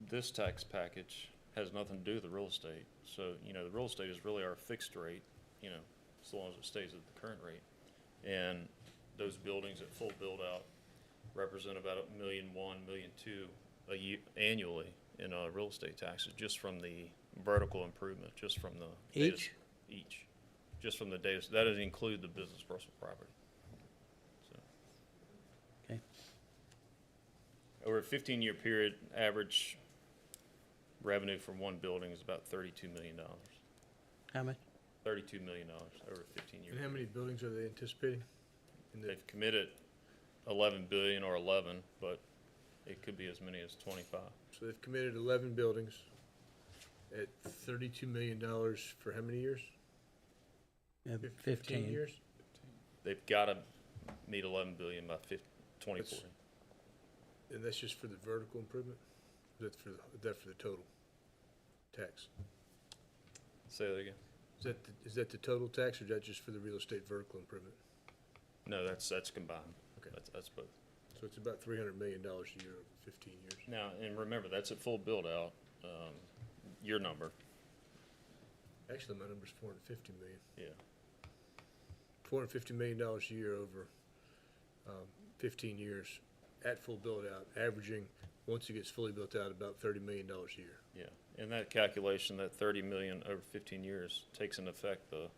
this tax package has nothing to do with the real estate. So, the real estate is really our fixed rate, as long as it stays at the current rate. And those buildings at full build-out represent about $1.1 million, $1.2 million a year annually in real estate taxes, just from the vertical improvement, just from the Each? Each. Just from the data. That doesn't include the business personal property. So. Okay. Over a 15-year period, average revenue from one building is about $32 million. How much? $32 million over a 15-year. And how many buildings are they anticipating? They've committed 11 billion or 11, but it could be as many as 25. So they've committed 11 buildings at $32 million for how many years? 15 years? They've got to meet 11 billion by 2040. And that's just for the vertical improvement? Is that for the total tax? Say that again. Is that the total tax, or is that just for the real estate vertical improvement? No, that's combined. Okay. That's both. So it's about $300 million a year over 15 years. Now, and remember, that's at full build out. Your number. Actually, my number's $450 million. Yeah. $450 million a year over 15 years at full build out, averaging, once it gets fully built out, about $30 million a year. Yeah. And that calculation, that 30 million over 15 years, takes into effect the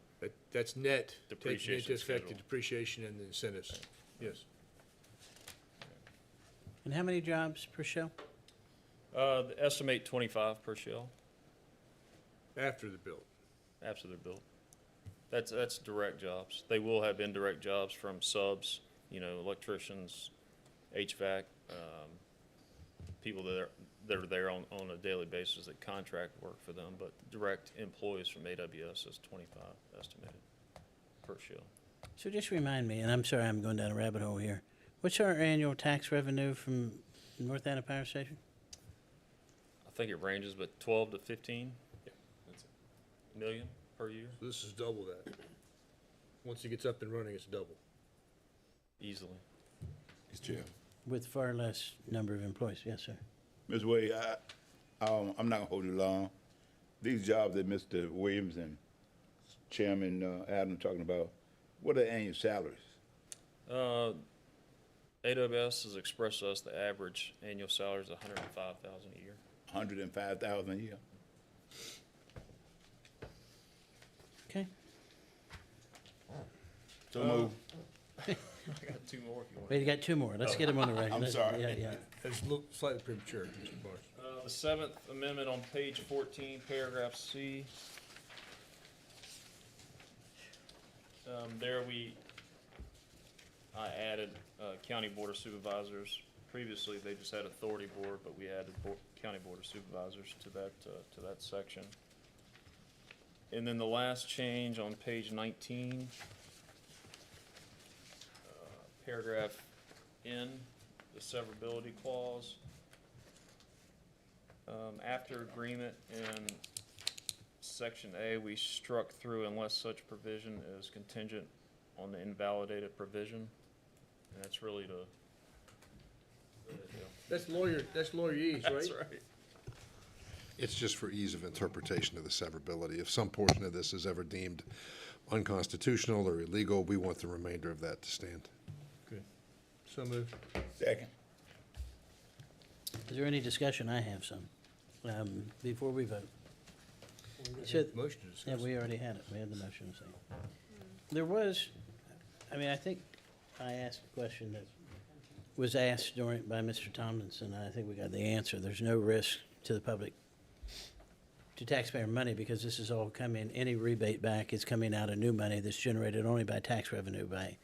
That's net, taking depreciation into effect the schedule. depreciation and the incentives. Yes. And how many jobs per shell? Estimate 25 per shell After the build. after they're built. That's direct jobs. They will have indirect jobs from subs, electricians, HVAC, people that are there on a daily basis that contract work for them, but direct employees from AWS is 25 estimated per shell. So just remind me, and I'm sorry I'm going down a rabbit hole here. What's our annual tax revenue from North Anna Power Station? I think it ranges but 12 to 15 million per year, So this is double that. Once it gets up and running, it's double. easily. Mr. Chair. With far less number of employees, yes, sir. Ms. Wade, I'm not gonna hold you long. These jobs that Mr. Williams and Chairman Adam talking about, what are annual salaries? AWS has expressed to us the average annual salary is $105,000 a year. 105,000 a year. Okay. So move. I got two more if you want. We got two more. Let's get them on the record. I'm Let's- sorry. Yeah, yeah. It's a little slightly premature, Mr. Barnes. The Seventh Amendment on page 14, paragraph C. There I added County Board of Supervisors. Previously, they just had Authority Board, but we added County Board of Supervisors to that section. And then the last change on page 19, paragraph N, the severability clause. After agreement in section A, we struck through unless such provision is contingent on the invalidated provision. And that's really That's lawyerese, right? That's right. It's just for ease of interpretation of the severability. If some portion of this is ever deemed unconstitutional or illegal, we want the remainder of that to stand. Good. So moved. Second. Is there any discussion? I have some, before we vote. So- Motion to discuss. Yeah, we already had it. We had the motion to say. There was, I think I asked a question that was asked by Mr. Tomlinson, and I think we got the answer. There's no risk to the public, to taxpayer money, because this is all coming, any rebate back is coming out of new money that's generated only by tax revenue by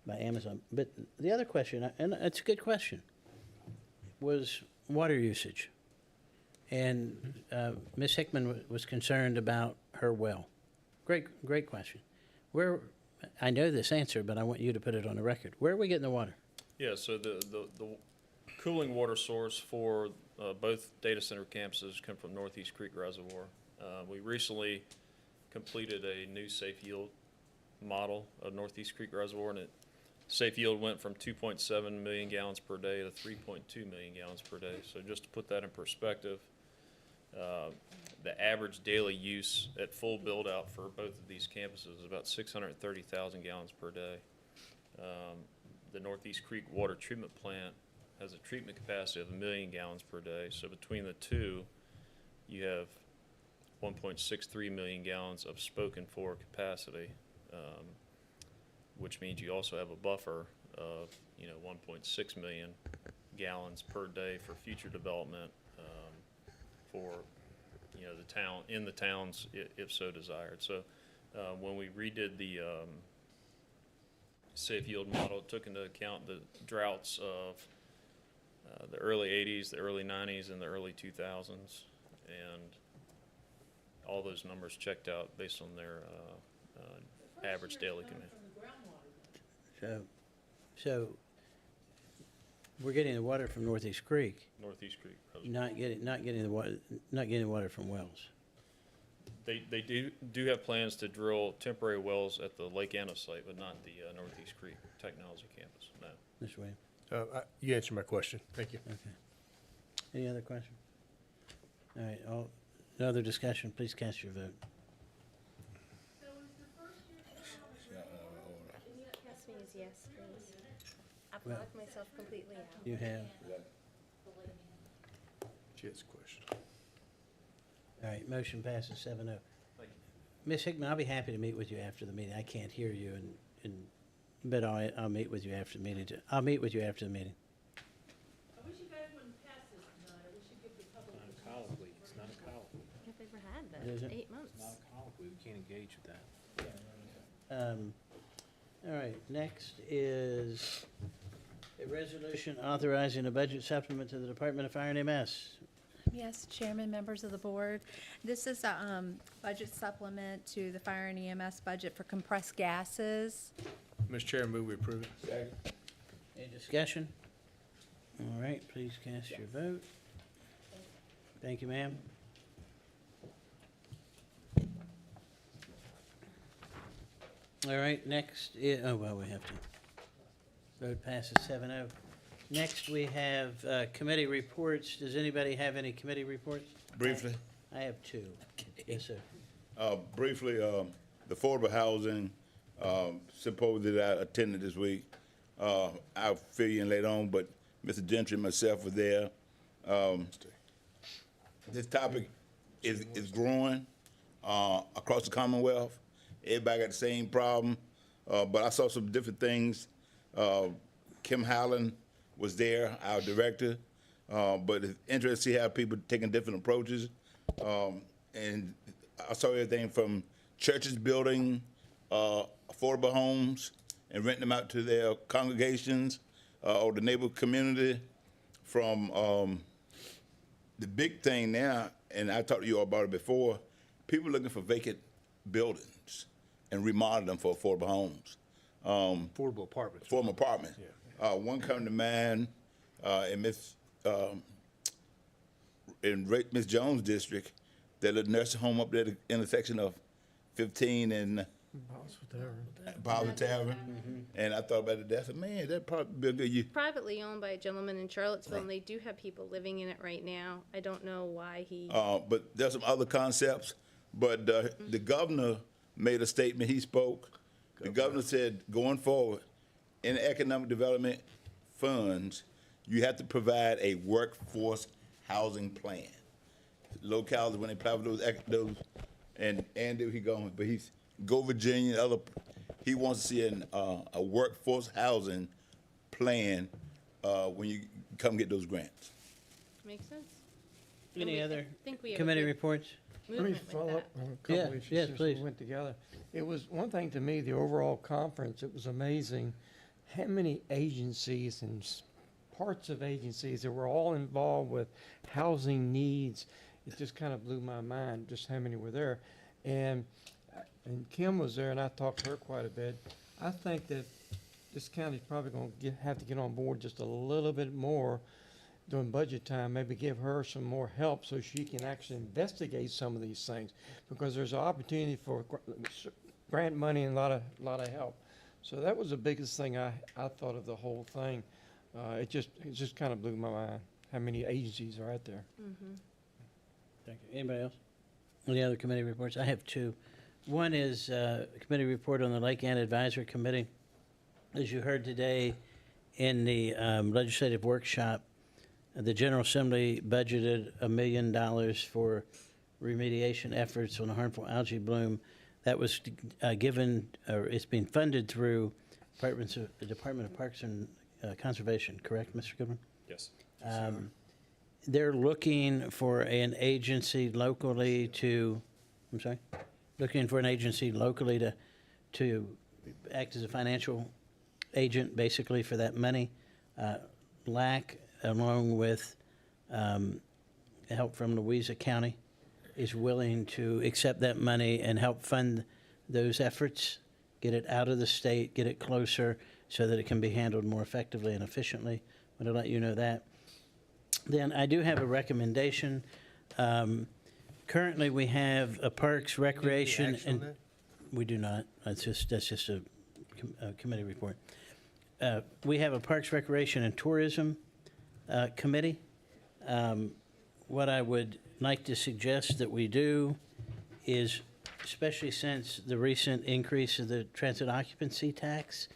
Amazon. But the other question, and it's a good question, was water usage. And Ms. Hickman was concerned about her well. Great question. I know this answer, but I want you to put it on the record. Where are we getting the water? Yeah, so the cooling water source for both data center campuses come from Northeast Creek Reservoir. We recently completed a new safe yield model of Northeast Creek Reservoir, and safe yield went from 2.7 million gallons per day to 3.2 million gallons per day. So just to put that in perspective, the average daily use at full build out for both of these campuses is about 630,000 gallons per day. The Northeast Creek Water Treatment Plant has a treatment capacity of 1 million gallons per day. So between the two, you have 1.63 million gallons of spoken for capacity, which means you also have a buffer of 1.6 million gallons per day for future development for the towns if so desired. So when we redid the safe yield model, it took into account the droughts of the early 80s, the early 90s, and the early 2000s, and all those numbers checked out based on their average daily command. So we're getting the water from Northeast Creek, Northeast Creek. not getting the water from wells. They do have plans to drill temporary wells at the Lake Anna site, but not the Northeast Creek Technology Campus, no. Mr. Williams? You answered my question. Thank you. Okay. Any other question? All right, no other discussion, please cast your vote. Cast me as yes, please. I've locked myself completely out. You have? She has a question. All right, motion passes 7-0. Ms. Hickman, I'll be happy to meet with you after the meeting. I can't hear you, but I'll meet with you after the meeting. I'll meet with you after the meeting. I wish you guys wouldn't pass this tonight. I wish you'd give the public Not a colloquy. It's not a colloquy. I've never had Is that. it? 8 months. It's not a colloquy. We can't engage with that. All right, next is a resolution authorizing a budget supplement to the Department of Fire and EMS. Yes, Chairman, members of the board. This is a budget supplement to the fire and EMS budget for compressed gases. Mr. Chair, move we approve it. Any discussion? All right, please cast your vote. Thank you, ma'am. All right, next, we have to. Vote passes 7-0. Next, we have committee reports. Does anybody have any committee reports? Briefly. I have two. Yes, sir. Briefly, the affordable housing symposium that I attended this week. I'll fill you in later on, but Mr. Gentry and myself were there. This topic is growing across the Commonwealth. Everybody got the same problem, but I saw some different things Kim Howland was there, our director. But it's interesting to see how people taking different approaches. And I saw everything from churches building affordable homes and renting them out to their congregations or the neighborhood community. From the big thing now, and I talked to you all about it before, people looking for vacant buildings and remodel them for affordable homes. Affordable apartments. Affordable apartments. Yeah. One come to mind in Miss Jones' district, that little nursing home up there at the intersection of 15 and Bowser Tavern. And I thought about it. I said, man, that'd probably be a good use. Privately owned by a gentleman in Charlottesville, and they do have people living in it right now. I don't know why he. But there's some other concepts. But the governor made a statement. He spoke. The governor said, going forward, in economic development funds, you have to provide a workforce housing plan. Localities, when they apply for those, and Andy, he going, but he's Go Virginia. Other, he wants to see a workforce housing plan when you come get those grants. Makes sense. Any other think we have a committee good reports? Let me follow up on a couple issues yes, since please. we went together. It was one thing to me, the overall conference, it was amazing how many agencies and parts of agencies that were all involved with housing needs. It just kind of blew my mind just how many were there. And Kim was there, and I talked to her quite a bit. I think that this county's probably going to have to get on board just a little bit more during budget time, maybe give her some more help so she can actually investigate some of these things, because there's an opportunity for grant money and a lot of help. So that was the biggest thing I thought of the whole thing. It just kind of blew my mind how many agencies are out there. Thank you. Anybody else? Any other committee reports? I have two. One is a committee report on the Lake Ann Advisory Committee. As you heard today in the legislative workshop, the General Assembly budgeted $1 million for remediation efforts on a harmful algae bloom. That was given, or it's being funded through the Department of Parks and Conservation, correct, Mr. Goodman? Yes. They're looking for an agency locally to, looking for an agency locally to act as a financial agent, basically, for that money. LAC, along with help from Louisa County, is willing to accept that money and help fund those efforts, get it out of the state, get it closer so that it can be handled more effectively and efficiently. I want to let you know that. Then I do have a recommendation. Currently, we have a Parks, Recreation, and we do not. That's just a committee report. We have a Parks, Recreation, and Tourism committee. What I would like to suggest that we do is, especially since the recent increase of the transit occupancy tax,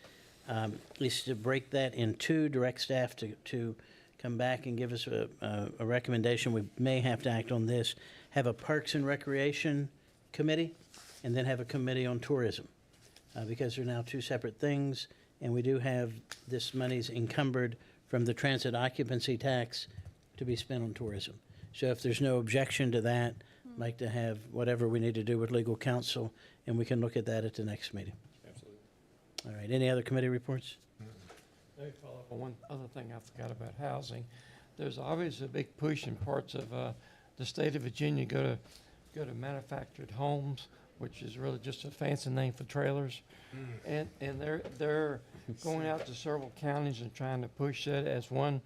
is to break that in two, direct staff to come back and give us a recommendation. We may have to act on this. Have a Parks and Recreation committee, and then have a committee on tourism, because they're now two separate things, and we do have this money's encumbered from the transit occupancy tax to be spent on tourism. So if there's no objection to that, I'd like to have whatever we need to do with legal counsel, and we can look at that at the next meeting. Absolutely. All right, any other committee reports? Let me follow up on one other thing I forgot about housing. There's obviously a big push in parts of the state of Virginia go to manufactured homes, which is really just a fancy name for trailers. And they're going out to several counties and trying to push that as one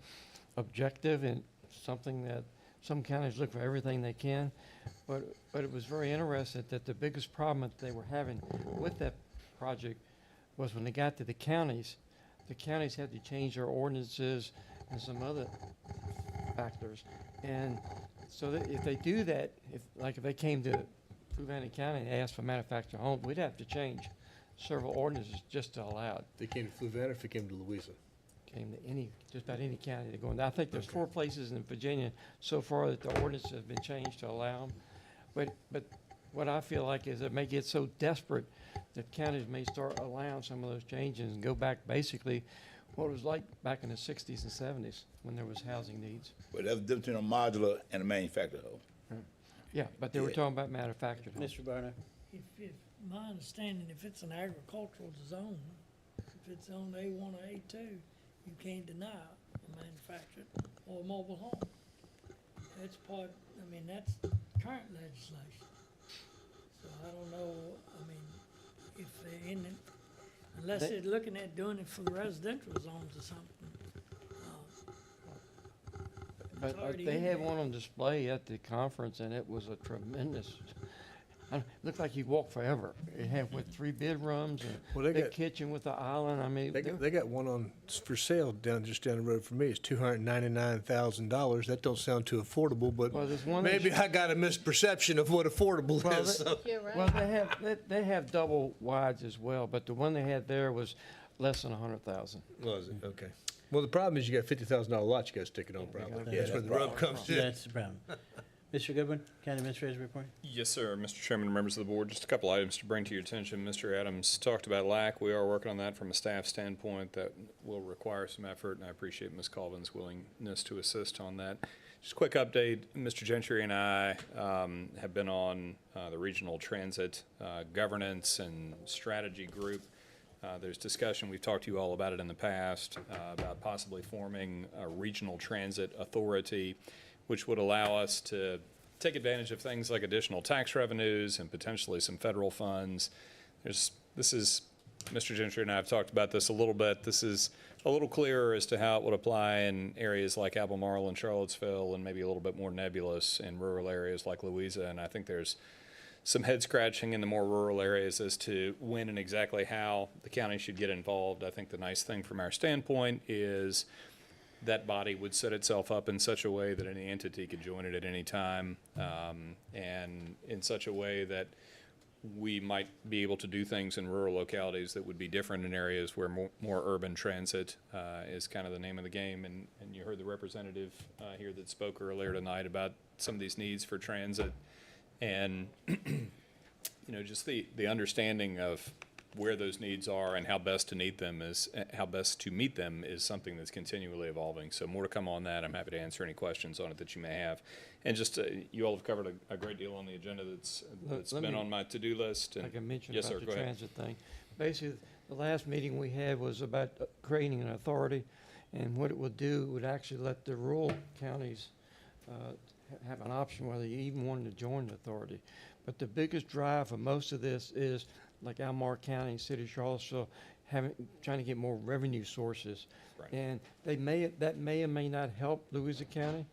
objective, and something that some counties look for everything they can. But it was very interesting that the biggest problem that they were having with that project was when they got to the counties had to change their ordinances and some other factors. And so that if they do that, if they came to Fluvanna County and asked for manufactured homes, we'd have to change several ordinances just to allow it. They came to Fluvanna, or if they came to Louisa? Came to just about any county they're going. I think there's 4 places in Virginia so far that the ordinance has been changed to allow them. But what I feel like is it may get so desperate that counties may start allowing some of those changes and go back basically what it was like back in the 60s and 70s when there was housing needs. But that's the difference between a modular and a manufactured home. Yeah, but they were talking about manufactured homes. Mr. Barno? If my understanding, if it's an agricultural zone, if it's on A1 or A2, you can't deny a manufactured or a mobile home. That's part, I mean, that's current legislation. So I don't know, I mean, if they're in it, unless they're looking at doing it for residential zones or something. But already they in had there. one on display at the conference, and it was a tremendous, it looked like you walked forever. It had, what, 3 bedrooms and Well, they big got- kitchen with the island. I mean, They got one on, for sale just down the road from me. It's $299,000. That don't sound too affordable, but Well, there's one maybe that's- I got a misperception of what affordable Well, is. so. well, they have double wides as well, but the one they had there was less than 100,000. Was it? Okay. Well, the problem is you got $50,000 lot you got to stick it on, probably. That's where the rub comes in. That's the problem. Mr. Goodwin, County Administrator's report? Yes, sir. Mr. Chairman and members of the board, just a couple items to bring to your attention. Mr. Adams talked about LAC. We are working on that from a staff standpoint. That will require some effort, and I appreciate Ms. Colvin's willingness to assist on that. Just a quick update. Mr. Gentry and I have been on the regional transit governance and strategy group. There's discussion, we've talked to you all about it in the past, about possibly forming a regional transit authority, which would allow us to take advantage of things like additional tax revenues and potentially some federal funds. Mr. Gentry and I have talked about this a little bit. This is a little clearer as to how it would apply in areas like Albemarle and Charlottesville, and maybe a little bit more nebulous in rural areas like Louisa. And I think there's some head scratching in the more rural areas as to when and exactly how the county should get involved. I think the nice thing from our standpoint is that body would set itself up in such a way that any entity could join it at any time, and in such a way that we might be able to do things in rural localities that would be different in areas where more urban transit is kind of the name of the game. And you heard the representative here that spoke earlier tonight about some of these needs for transit. And, just the understanding of where those needs are and how best to meet them is something that's continually evolving. So more to come on that. I'm happy to answer any questions on it that you may have. And just, you all have covered a great deal on the agenda that's been on my to-do list. And Like I mentioned yes, about sir, the go ahead. transit thing. Basically, the last meeting we had was about creating an authority, and what it would do would actually let the rural counties have an option whether you even wanted to join the authority. But the biggest drive for most of this is like Albemarle County, City of Charlottesville, trying to get more revenue sources. Right. And that may or may not help Louisa County.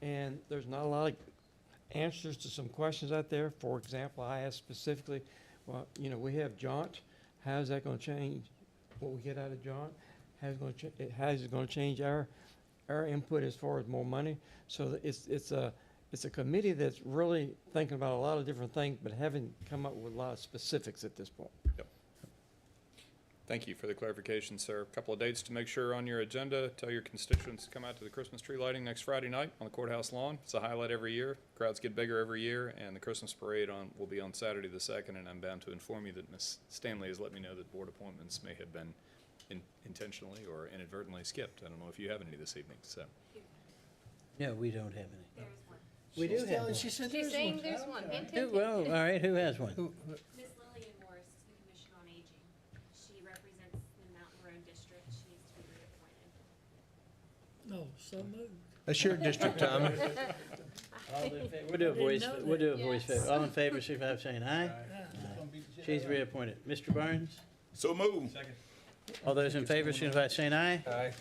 And there's not a lot of answers to some questions out there. For example, I asked specifically, well, we have Jaunt. How's that going to change what we get out of Jaunt? How is it going to change our input as far as more money? So it's a committee that's really thinking about a lot of different things, but haven't come up with a lot of specifics at this point. Yep. Thank you for the clarification, sir. A couple of dates to make sure on your agenda. Tell your constituents to come out to the Christmas tree lighting next Friday night on the courthouse lawn. It's a highlight every year. Crowds get bigger every year, and the Christmas parade will be on Saturday the 2nd, and I'm bound to inform you that Ms. Stanley has let me know that board appointments may have been intentionally or inadvertently skipped. I don't know if you have any this evening, so. No, we don't have any. There's one. We do have one. She said She's there's saying one. there's one. Hint, Who- hint, Well, hint. all right, who has one? Ms. Lillian Morris is the Commission on Aging. She represents the Mountain Road District. She needs to be reappointed. No, so moved. That's your district, Tommy. We'll do a voice, we'll do a voice vote. All in favor, signify by saying aye. Aye. She's reappointed. Mr. Barnes? So move. All those in favor, signify by saying aye. Aye.